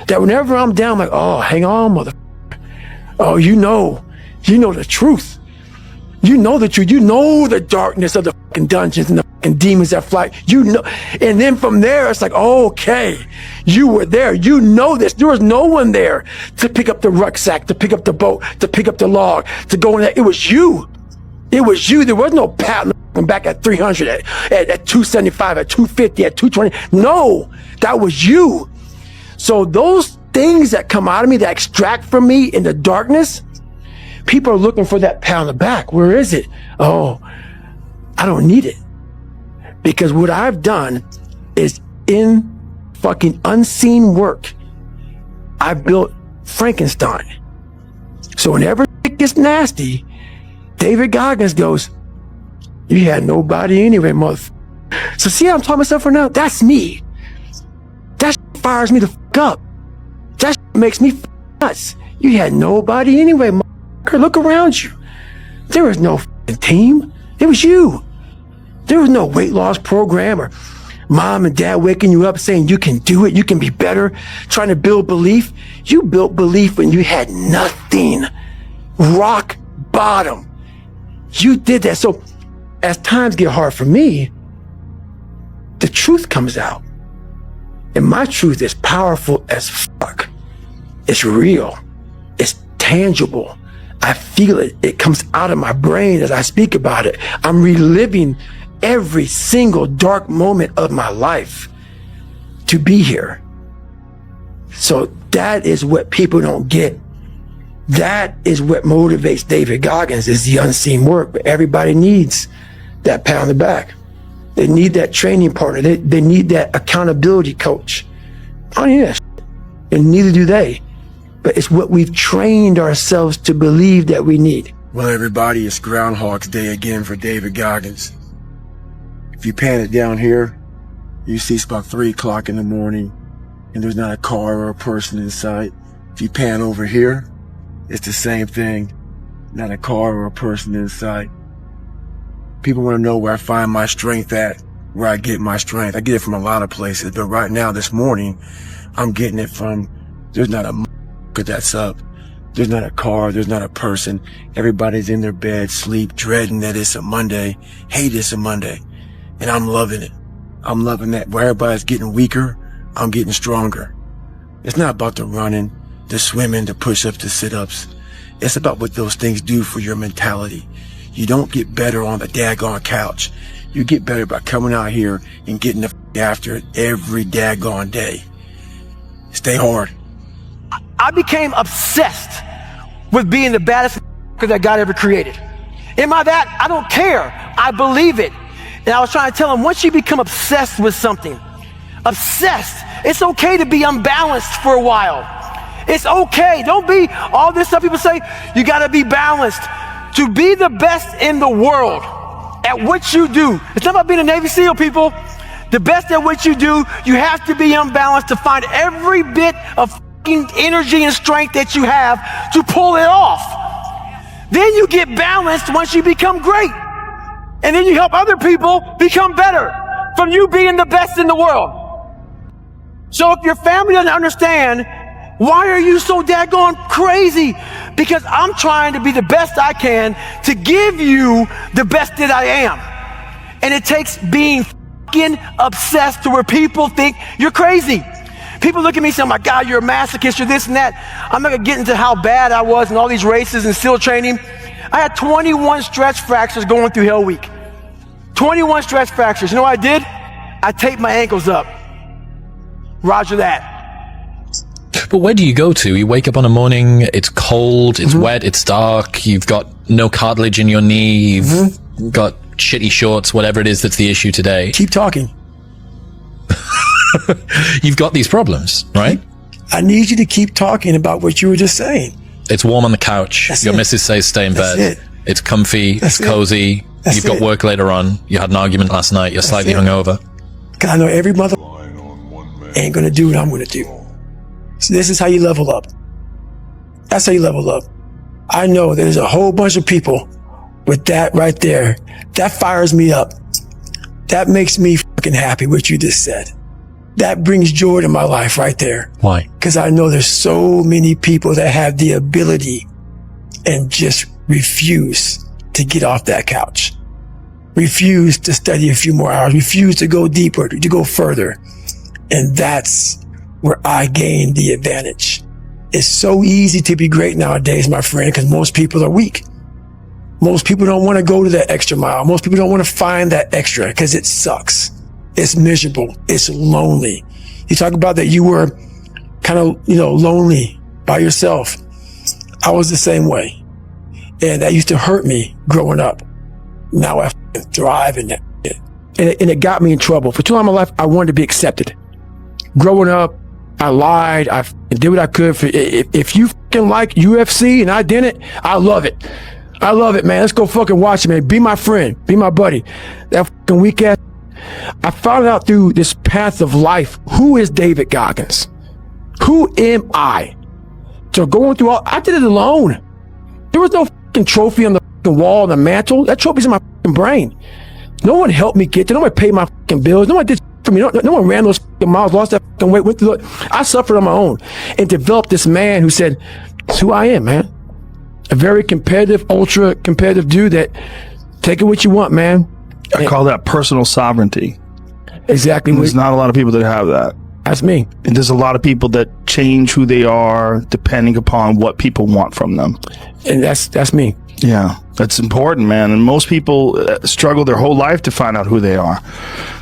that whenever I'm down, I'm like, oh, hang on, mother. Oh, you know the truth. You know the truth. You know the darkness of the fucking dungeons and the fucking demons that fly. You know, and then from there, it's like, oh, okay, you were there. You know this. There was no one there to pick up the rucksack, to pick up the boat, to pick up the log, to go in there. It was you. It was you. There was no pat back at 300, at 275, at 250, at 220. No, that was you. So those things that come out of me, that extract from me in the darkness, people are looking for that pat on the back. Where is it? Oh, I don't need it. Because what I've done is in fucking unseen work, I built Frankenstein. So whenever it gets nasty, David Goggins goes, you had nobody anyway, motherfucker. So see how I'm talking myself right now? That's me. That fires me the fuck up. That makes me nuts. You had nobody anyway, motherfucker. Look around you. There was no fucking team. It was you. There was no weight loss program or mom and dad waking you up saying you can do it, you can be better, trying to build belief. You built belief when you had nothing. Rock bottom. You did that. So as times get hard for me, the truth comes out. And my truth is powerful as fuck. It's real. It's tangible. I feel it. It comes out of my brain as I speak about it. I'm reliving every single dark moment of my life to be here. So that is what people don't get. That is what motivates David Goggins, is the unseen work. But everybody needs that pat on the back. They need that training partner. They need that accountability coach. Oh yeah, and neither do they. But it's what we've trained ourselves to believe that we need. Well, everybody, it's Groundhog's Day again for David Goggins. If you pan it down here, you see it's about 3 o'clock in the morning, and there's not a car or a person in sight. If you pan over here, it's the same thing. Not a car or a person in sight. People want to know where I find my strength at, where I get my strength. I get it from a lot of places, but right now, this morning, I'm getting it from, there's not a motherfucker that's up. There's not a car, there's not a person. Everybody's in their bed, sleep, dreading that it's a Monday. Hate it's a Monday. And I'm loving it. I'm loving that. Where everybody's getting weaker, I'm getting stronger. It's not about the running, the swimming, the push-ups, the sit-ups. It's about what those things do for your mentality. You don't get better on the daggone couch. You get better by coming out here and getting the after it every daggone day. Stay hard. I became obsessed with being the baddest that God ever created. Am I that? I don't care. I believe it. And I was trying to tell him, once you become obsessed with something, obsessed. It's okay to be unbalanced for a while. It's okay. Don't be all this stuff people say, you got to be balanced. To be the best in the world at what you do. It's not about being a Navy SEAL, people. The best at what you do, you have to be unbalanced to find every bit of energy and strength that you have to pull it off. Then you get balanced once you become great. And then you help other people become better from you being the best in the world. So if your family doesn't understand, why are you so daggone crazy? Because I'm trying to be the best I can to give you the best that I am. And it takes being fucking obsessed to where people think you're crazy. People look at me and say, oh my God, you're a masochist, you're this and that. I'm not gonna get into how bad I was in all these races and SEAL training. I had 21 stress fractures going through Hell Week. 21 stress fractures. You know what I did? I taped my ankles up. Roger that. But where do you go to? You wake up on a morning, it's cold, it's wet, it's dark, you've got no cartilage in your knee, you've got shitty shorts, whatever it is that's the issue today. Keep talking. You've got these problems, right? I need you to keep talking about what you were just saying. It's warm on the couch. That's Your it. missus says stay in That's bed. it. It's comfy, That's it's it. cozy. That's You've got it. work later on. You had an argument last night. You're slightly it. hungover. Because I know every mother ain't going to do what I'm going to do. So this is how you level up. That's how you level up. I know there's a whole bunch of people with that right there. That fires me up. That makes me fucking happy, what you just said. That brings joy to my life right there. Why? Because I know there's so many people that have the ability and just refuse to get off that couch. Refuse to study a few more hours. Refuse to go deeper, to go further. And that's where I gain the advantage. It's so easy to be great nowadays, my friend, because most people are weak. Most people don't want to go to that extra mile. Most people don't want to find that extra because it sucks. It's miserable. It's lonely. You talk about that you were kind of, lonely by yourself. I was the same way. And that used to hurt me growing up. Now I thrive in that. And it got me in trouble. For too long in my life, I wanted to be accepted. Growing up, I lied. I did what I could. If you fucking like UFC and I didn't, I love it. I love it, man. Let's go fucking watch it, man. Be my friend. Be my buddy. That fucking weak ass. I found out through this path of life, who is David Goggins? Who am I? So going through I did it alone. There was no fucking trophy on the fucking wall, on the mantle. That trophy's in my fucking brain. No one helped me get there. No one paid my fucking bills. No one did for me. No one ran those fucking miles, lost that fucking weight, went through it. I suffered on my own and developed this man who said, it's who I am, man. A very competitive, ultra competitive dude that take it what you want, man. I call that personal sovereignty. Exactly. There's not a lot of people that have that. That's me. And there's a lot of people that change who they are depending upon what people want from them. And that's me. Yeah, that's important, man. And most people struggle their whole life to find out who they are.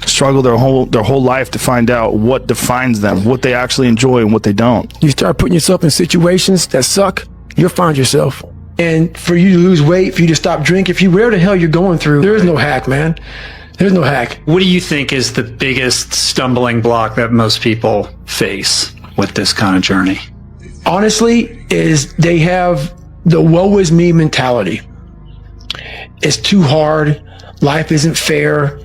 Struggle their whole life to find out what defines them, what they actually enjoy and what they don't. You start putting yourself in situations that suck, you'll find yourself. And for you to lose weight, for you to stop drinking, if you whatever the hell you're going through, there is no hack, man. There's no hack. What do you think is the biggest stumbling block that most people face with this kind of journey? Honestly, is they have the woe is me mentality. It's too hard. Life isn't fair.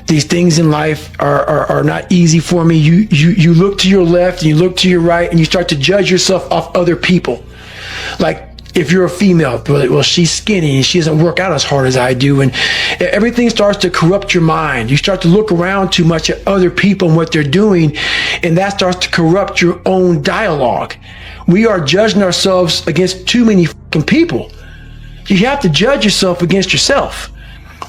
These things in life are not easy for me. You look to your left and you look to your right and you start to judge yourself off other people. Like, if you're a female, well, she's skinny and she doesn't work out as hard as I do. And everything starts to corrupt your mind. You start to look around too much at other people and what they're doing. And that starts to corrupt your own dialogue. We are judging ourselves against too many fucking people. You have to judge yourself against yourself.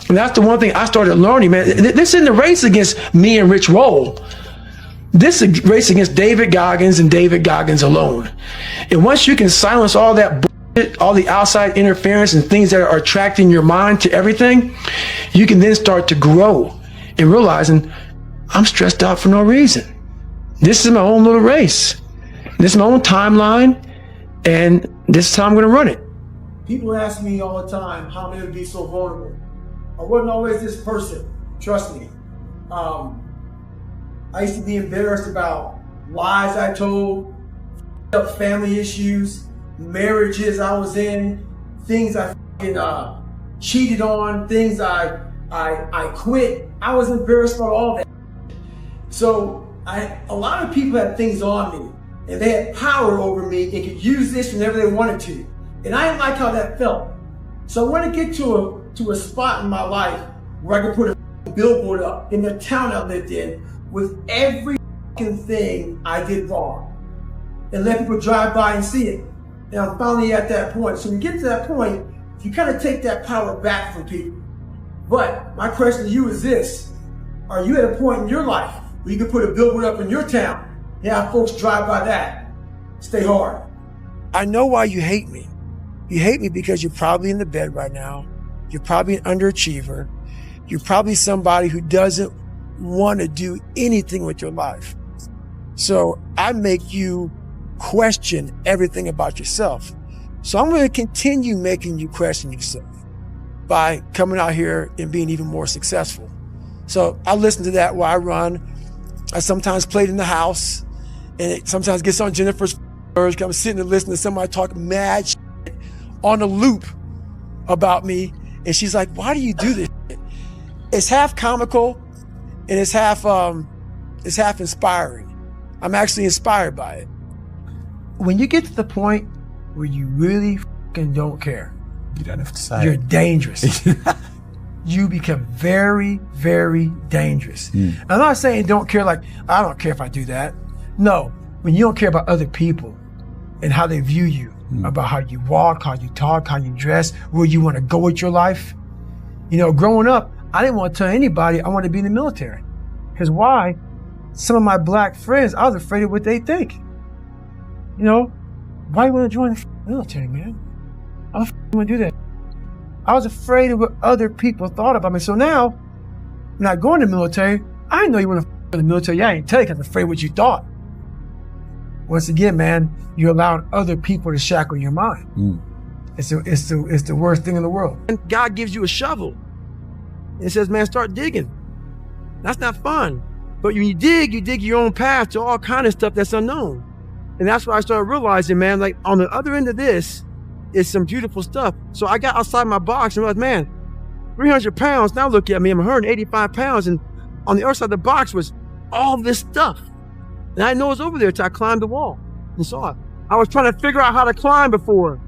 And that's the one thing I started learning, man. This isn't a race against me and Rich Roll. This is a race against David Goggins and David Goggins alone. And once you can silence all that all the outside interference and things that are attracting your mind to everything, you can then start to grow and realizing I'm stressed out for no reason. This is my own little race. This is my own timeline, and this is how I'm going to run it. People ask me all the time how I'm able to be so vulnerable. I wasn't always this person. Trust me. I used to be embarrassed about lies I told, up family issues, marriages I was in, things I cheated on, things I quit. I was embarrassed about all that. So a lot of people had things on me, and they had power over me and could use this whenever they wanted to. And I didn't like how that felt. So I want to get to a spot in my life where I could put a billboard up in the town I lived in with every thing I did wrong, and let people drive by and see it. And I'm finally at that point. So when you get to that point, you kind of take that power back from people. But my question to you is this: are you at a point in your life where you can put a billboard up in your town and have folks drive by that? Stay hard. I know why you hate me. You hate me because you're probably in the bed right now. You're probably an underachiever. You're probably somebody who doesn't want to do anything with your life. So I make you question everything about yourself. So I'm going to continue making you question yourself by coming out here and being even more successful. So I listen to that while I run. I sometimes play it in the house, and it sometimes gets on Jennifer's nerves. I'm sitting and listening to somebody talk mad shit on a loop about me, and she's like, "Why do you do this shit?" It's half comical, and it's half inspiring. I'm actually inspired by it. When you get to the point where you really fucking don't care, you don't have to say you're dangerous. You become very, very dangerous. I'm not saying don't care like, I don't care if I do that. No, when you don't care about other people and how they view you, about how you walk, how you talk, how you dress, where you want to go with your life. You know, growing up, I didn't want to tell anybody I wanted to be in the military. Because why? Some of my black friends, I was afraid of what they think. You know, why do you want to join the military, man? I don't want to do that. I was afraid of what other people thought about me. So now, when I go in the military, I didn't know you want to in the military. Yeah, I didn't tell you because I'm afraid of what you thought. Once again, man, you're allowing other people to shackle your mind. It's the worst thing in the world. And God gives you a shovel and says, man, start digging. That's not fun. But when you dig your own path to all kind of stuff that's unknown. And that's what I started realizing, man, like on the other end of this is some beautiful stuff. So I got outside my box and realized, man, 300 pounds. Now look at me, I'm 185 pounds. And on the other side of the box was all this stuff. And I didn't know it was over there until I climbed the wall and saw it. I was trying to figure out how to climb before.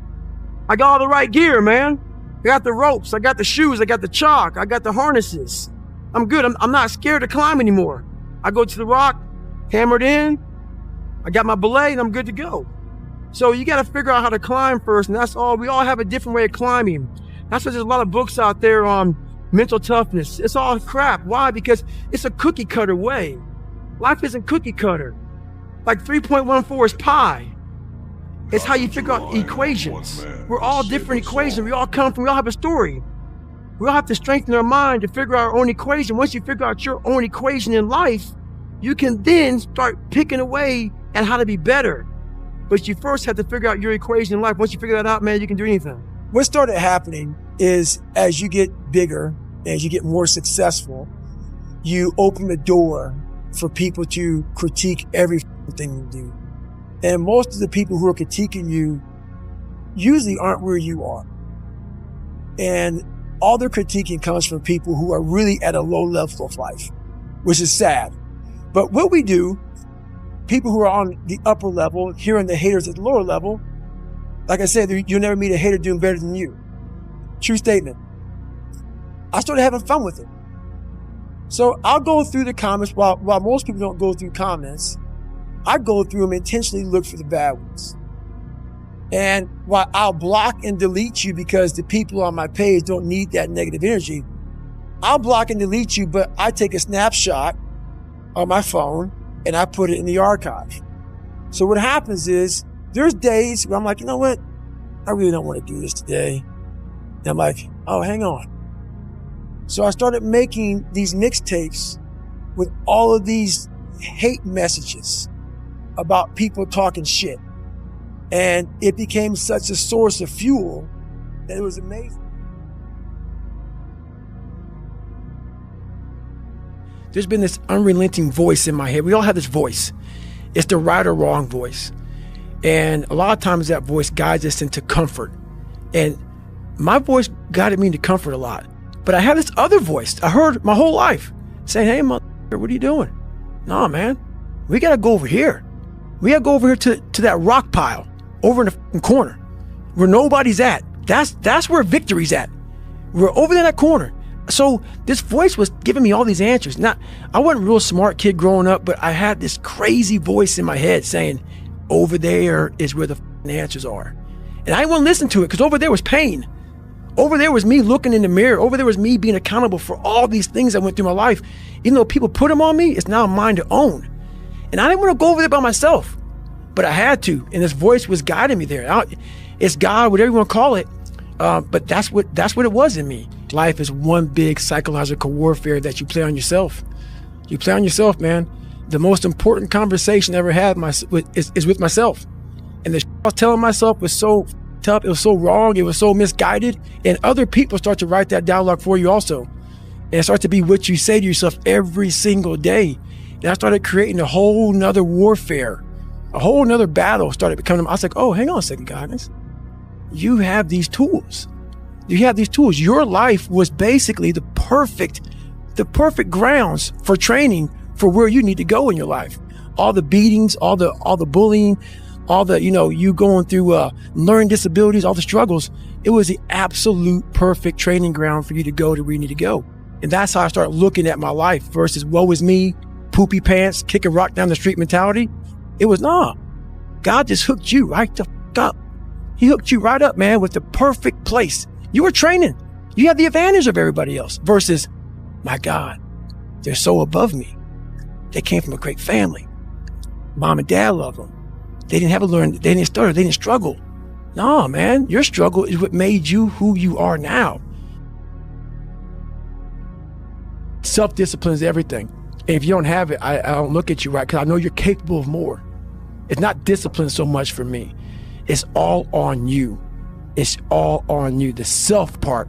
I got all the right gear, man. I got the ropes, I got the shoes, I got the chalk, I got the harnesses. I'm good. I'm not scared to climb anymore. I go to the rock, hammered in, I got my belay, and I'm good to go. So you got to figure out how to climb first, and that's all. We all have a different way of climbing. That's why there's a lot of books out there on mental toughness. It's all crap. Why? Because it's a cookie cutter way. Life isn't cookie cutter. Like 3.14 is pi. It's how you figure out equations. We're all different equations. We all have a story. We all have to strengthen our mind to figure out our own equation. Once you figure out your own equation in life, you can then start picking away at how to be better. But you first have to figure out your equation in life. Once you figure that out, man, you can do anything. What started happening is as you get bigger, as you get more successful, you open the door for people to critique everything you do. And most of the people who are critiquing you usually aren't where you are. And all their critiquing comes from people who are really at a low level of life, which is sad. But what we do, people who are on the upper level, hearing the haters at the lower level, like I said, you'll never meet a hater doing better than you. True statement. I started having fun with it. So I'll go through the comments while most people don't go through comments. I go through them, intentionally look for the bad ones. And while I'll block and delete you because the people on my page don't need that negative energy, I'll block and delete you, but I take a snapshot on my phone and I put it in the archive. So what happens is there's days where I'm like, you know what? I really don't want to do this today. And I'm like, oh, hang on. So I started making these mixtapes with all of these hate messages about people talking shit. And it became such a source of fuel that it was amazing. there's been this unrelenting voice in my head. We all have this voice. It's the right or wrong voice. And a lot of times that voice guides us into comfort. And my voice guided me into comfort a lot. But I have this other voice I heard my whole life saying, hey, motherfucker, what are you doing? Nah, man, we got to go over here. We got to go over here to that rock pile over in the fucking corner where nobody's at. That's where victory's at. We're over there in that corner. So this voice was giving me all these answers. I wasn't a real smart kid growing up, but I had this crazy voice in my head saying, over there is where the answers are. And I wouldn't listen to it because over there was pain. Over there was me looking in the mirror. Over there was me being accountable for all these things that went through my life. Even though people put them on me, it's now mine to own. And I didn't want to go over there by myself, but I had to. And this voice was guiding me there. It's God, whatever you want to call it. But that's what it was in me. Life is one big psychological warfare that you play on yourself. You play on yourself, man. The most important conversation I ever had is with myself. And the I was telling myself was so tough. It was so wrong. It was so misguided. And other people start to write that dialogue for you also. And it starts to be what you say to yourself every single day. And I started creating a whole nother warfare. A whole nother battle started becoming. I was like, oh, hang on a second, Goggins. You have these tools. You have these tools. Your life was basically the perfect grounds for training for where you need to go in your life. All the beatings, all the bullying, all the, you going through learning disabilities, all the struggles. It was the absolute perfect training ground for you to go to where you need to go. And that's how I started looking at my life versus woe is me, poopy pants, kick a rock down the street mentality. It was, God just hooked you right the fuck up. He hooked you right up, man, with the perfect place. You were training. You had the advantage of everybody else versus, my God, they're so above me. They came from a great family. Mom and dad love them. They didn't have to learn. They didn't stutter. They didn't struggle. No, man, your struggle is what made you who you are now. Self-discipline is everything. And if you don't have it, I don't look at you right because I know you're capable of more. It's not discipline so much for me. It's all on you. It's all on you. The self part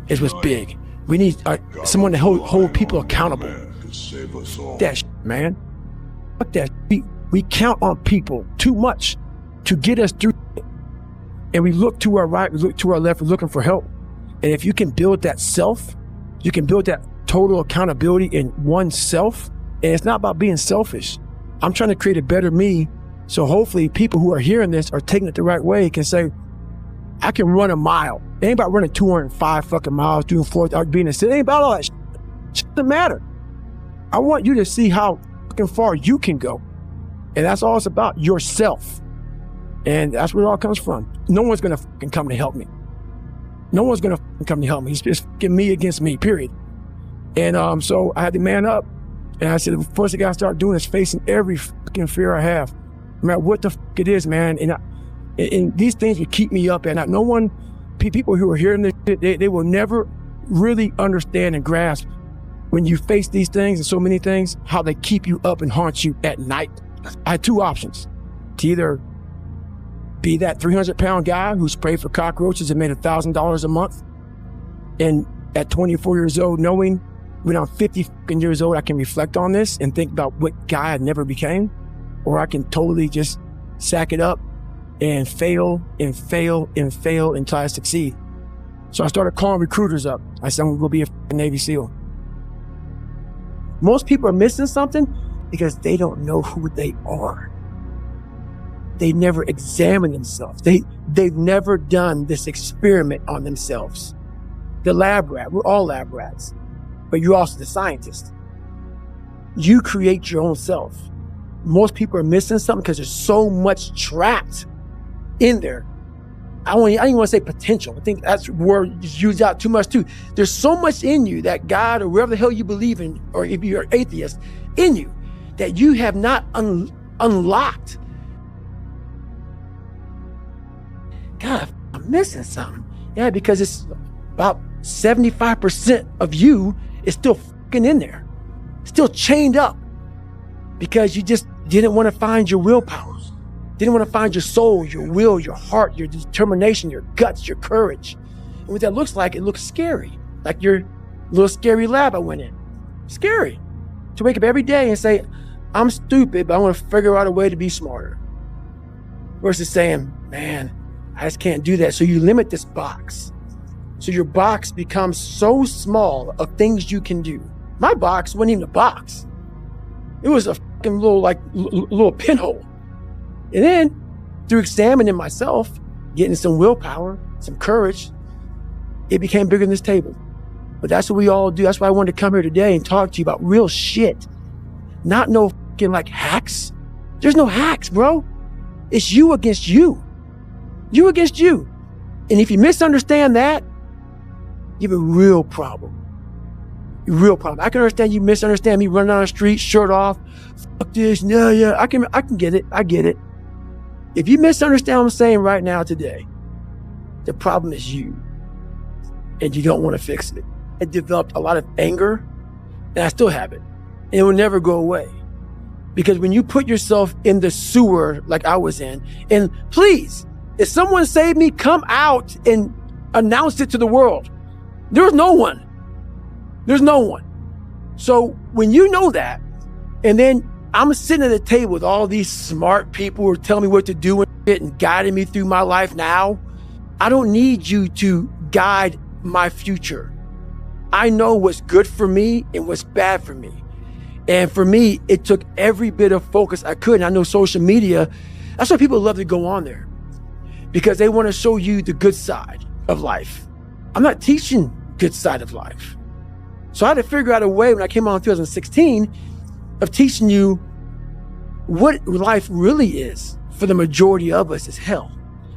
is what's big. We need someone to hold people accountable. That shit, man. Fuck that shit. We count on people too much to get us through it. And we look to our right, we look to our left, we're looking for help. And if you can build that self, you can build that total accountability in oneself. And it's not about being selfish. I'm trying to create a better me. So hopefully people who are hearing this are taking it the right way, can say, I can run a mile. It ain't about running 205 fucking miles, doing 4 hours, being in the city. It ain't about all that shit. It doesn't matter. I want you to see how fucking far you can go. And that's all it's about, yourself. And that's where it all comes from. No one's gonna fucking come to help me. No one's gonna fucking come to help me. It's fucking me against me, period. And so I had to man up. And I said, the first thing I gotta start doing is facing every fucking fear I have. No matter what the fuck it is, man. And these things would keep me up at night. No one, people who are hearing this, they will never really understand and grasp when you face these things and so many things, how they keep you up and haunt you at night. I had two options: to either be that 300-pound guy who sprayed for cockroaches and made $1,000 a month, and at 24 years old, knowing when I'm 50 years old, I can reflect on this and think about what guy I never became, or I can totally just sack it up and fail and fail and fail until I succeed. So I started calling recruiters up. I said, I'm gonna go be a Navy SEAL. Most people are missing something because they don't know who they are. They never examine themselves. They've never done this experiment on themselves. The lab rat, we're all lab rats, but you're also the scientist. You create your own self. Most people are missing something because there's so much trapped in there. I don't even want to say potential. I think that's word is used out too much too. There's so much in you that God or wherever the hell you believe in, or if you're an atheist, in you that you have not unlocked. God, I'm missing something. Yeah, because it's about 75% of you is still fucking in there, still chained up, because you just didn't want to find your willpower. Didn't want to find your soul, your will, your heart, your determination, your guts, your courage. And what that looks like, it looks scary. Like your little scary lab I went in. Scary. To wake up every day and say, I'm stupid, but I want to figure out a way to be smarter. Versus saying, man, I just can't do that. So you limit this box. So your box becomes so small of things you can do. My box wasn't even a box. It was a fucking little pinhole. And then through examining myself, getting some willpower, some courage, it became bigger than this table. But that's what we all do. That's why I wanted to come here today and talk to you about real shit. Not no fucking like hacks. There's no hacks, bro. It's you against you. You against you. And if you misunderstand that, you have a real problem. A real problem. I can understand you misunderstand me running down the street, shirt off. Fuck this. No, yeah. I can get it. I get it. If you misunderstand what I'm saying right now today, the problem is you. And you don't want to fix it. I developed a lot of anger, and I still have it. And it will never go away. Because when you put yourself in the sewer like I was in, and please, if someone saved me, come out and announce it to the world. There's no one. There's no one. So when you know that, and then I'm sitting at the table with all these smart people who are telling me what to do and guiding me through my life now, I don't need you to guide my future. I know what's good for me and what's bad for me. And for me, it took every bit of focus I could. And I know social media, that's why people love to go on there, because they want to show you the good side of life. I'm not teaching good side of life. So I had to figure out a way when I came on in 2016 of teaching you what life really is for the majority of us is hell.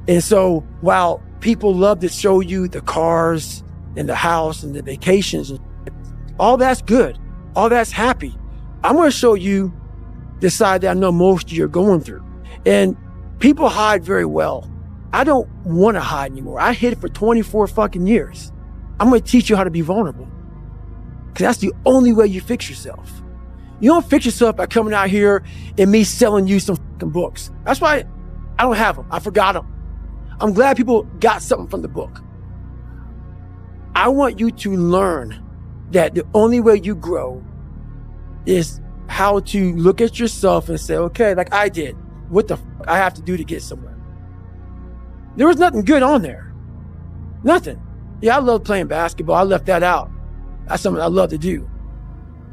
And so while people love to show you the cars and the house and the vacations, and all that's good, all that's happy, I'm going to show you the side that I know most of you are going through. And people hide very well. I don't want to hide anymore. I hid for 24 fucking years. I'm going to teach you how to be vulnerable, because that's the only way you fix yourself. You don't fix yourself by coming out here and me selling you some fucking books. That's why I don't have them. I forgot them. I'm glad people got something from the book. I want you to learn that the only way you grow is how to look at yourself and say, okay, like I did, what the fuck I have to do to get somewhere? There was nothing good on there. Nothing. Yeah, I love playing basketball. I left that out. That's something I love to do.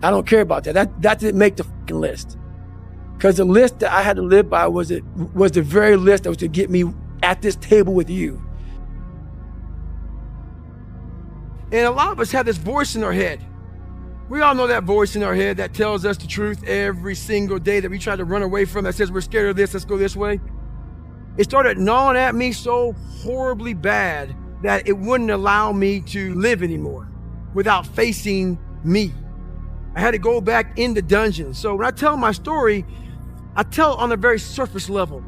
I don't care about that. That didn't make the fucking list. Because the list that I had to live by was the very list that was to get me at this table with you. And a lot of us have this voice in our head. We all know that voice in our head that tells us the truth every single day that we try to run away from, that says we're scared of this, let's go this way. It started gnawing at me so horribly bad that it wouldn't allow me to live anymore without facing me. I had to go back in the dungeon. So when I tell my story, I tell it on a very surface level.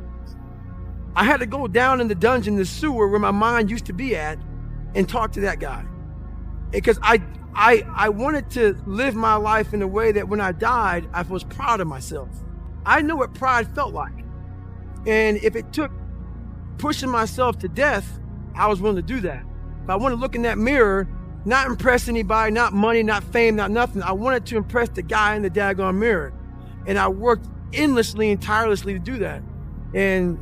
I had to go down in the dungeon, the sewer where my mind used to be at, and talk to that guy. Because I wanted to live my life in a way that when I died, I was proud of myself. I knew what pride felt like. And if it took pushing myself to death, I was willing to do that. If I wanted to look in that mirror, not impress anybody, not money, not fame, not nothing. I wanted to impress the guy in the daggone mirror. And I worked endlessly and tirelessly to do that. And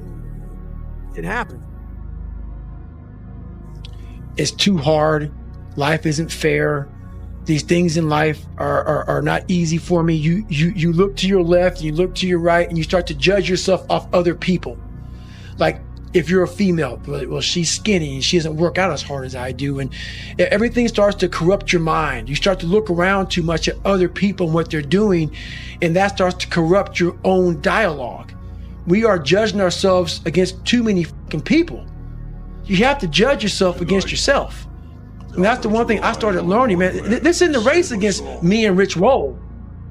it happened. It's too hard. Life isn't fair. These things in life are not easy for me. You look to your left, you look to your right, and you start to judge yourself off other people. Like if you're a female, well, she's skinny and she doesn't work out as hard as I do. And everything starts to corrupt your mind. You start to look around too much at other people and what they're doing, and that starts to corrupt your own dialogue. We are judging ourselves against too many fucking people. You have to judge yourself against yourself. And that's the one thing I started learning, man. This isn't a race against me and Rich Roll.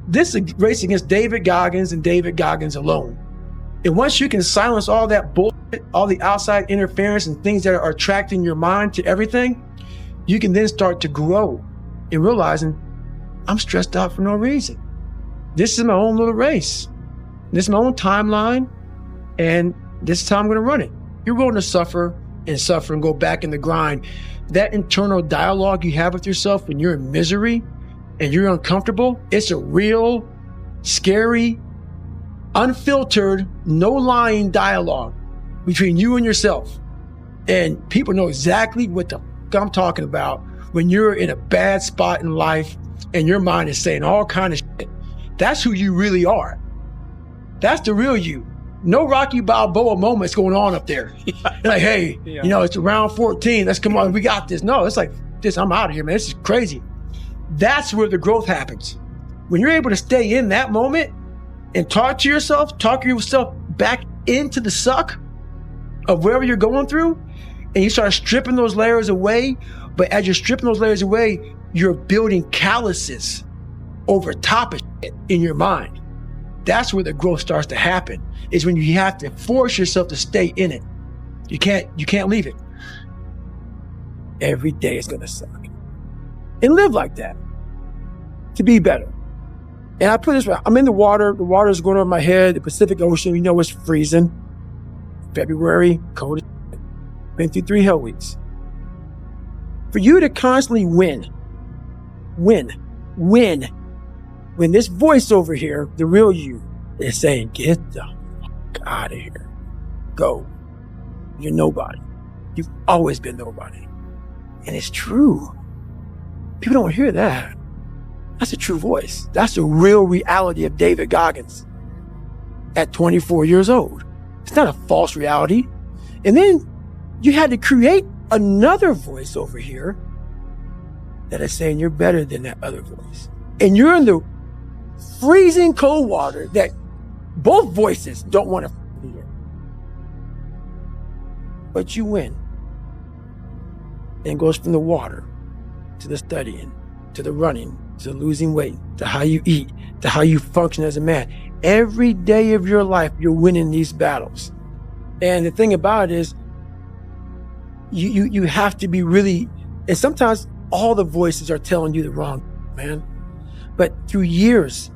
This is a race against David Goggins and David Goggins alone. And once you can silence all that bullshit, all the outside interference and things that are attracting your mind to everything, you can then start to grow in realizing I'm stressed out for no reason. This is my own little race. This is my own timeline, and this is how I'm going to run it. You're going to suffer and go back in the grind. That internal dialogue you have with yourself when you're in misery and you're uncomfortable, it's a real scary, unfiltered, no lying dialogue between you and yourself. And people know exactly what the f- I'm talking about when you're in a bad spot in life and your mind is saying all kind of shit. That's who you really are. That's the real you. No Rocky Balboa moments going on up there. Like, hey, you know, it's round 14. Let's come on. We got this. No, it's like this. I'm out of here, man. This is crazy. That's where the growth happens. When you're able to stay in that moment and talk yourself back into the suck of wherever you're going through, and you start stripping those layers away. But as you're stripping those layers away, you're building calluses over top of it in your mind. That's where the growth starts to happen, is when you have to force yourself to stay in it. You can't leave it. Every day is gonna suck. And live like that to be better. And I put this way, I'm in the water is going over my head, the Pacific Ocean, you know it's freezing. February, cold as shit. Been through 3 hell weeks. For you to constantly win, when this voice over here, the real you, is saying, get the fuck out of here. Go. You're nobody. You've always been nobody. And it's true. People don't hear that. That's a true voice. That's the real reality of David Goggins at 24 years old. It's not a false reality. And then you had to create another voice over here that is saying you're better than that other voice. And you're in the freezing cold water that both voices don't want to hear. But you win. And it goes from the water to the studying, to the running, to losing weight, to how you eat, to how you function as a man. Every day of your life, you're winning these battles. And the thing about it is, you have to be really, and sometimes all the voices are telling you the wrong, man. But through years,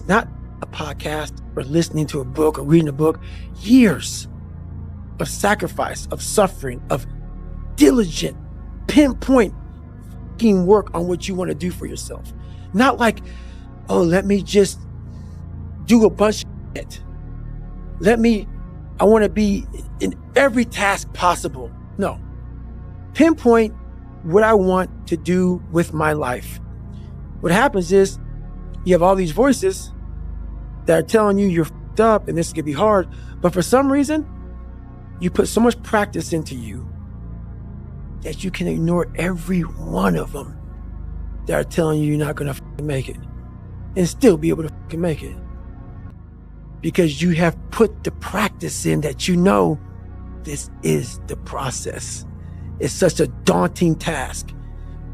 not a podcast or listening to a book or reading a book, years of sacrifice, of suffering, of diligent, pinpoint work on what you want to do for yourself. Not like, oh, let me just do a bunch of shit. I want to be in every task possible. No. Pinpoint what I want to do with my life. What happens is you have all these voices that are telling you you're f***ed up and this is going to be hard. But for some reason, you put so much practice into you that you can ignore every one of them that are telling you you're not going to make it and still be able to make it. Because you have put the practice in that you know this is the process. It's such a daunting task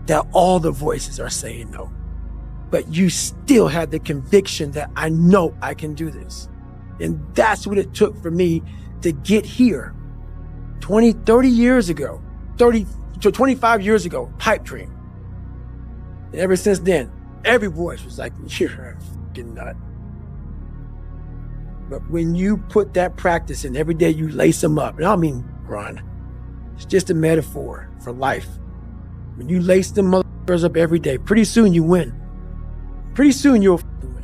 that all the voices are saying no. But you still have the conviction that I know I can do this. And that's what it took for me to get here 30 years ago, 25 years ago, pipe dream. And ever since then, every voice was like, you're a fucking nut. But when you put that practice in, every day you lace them up, and I don't mean run. It's just a metaphor for life. When you lace them motherfuckers up every day, pretty soon you win. Pretty soon you'll win.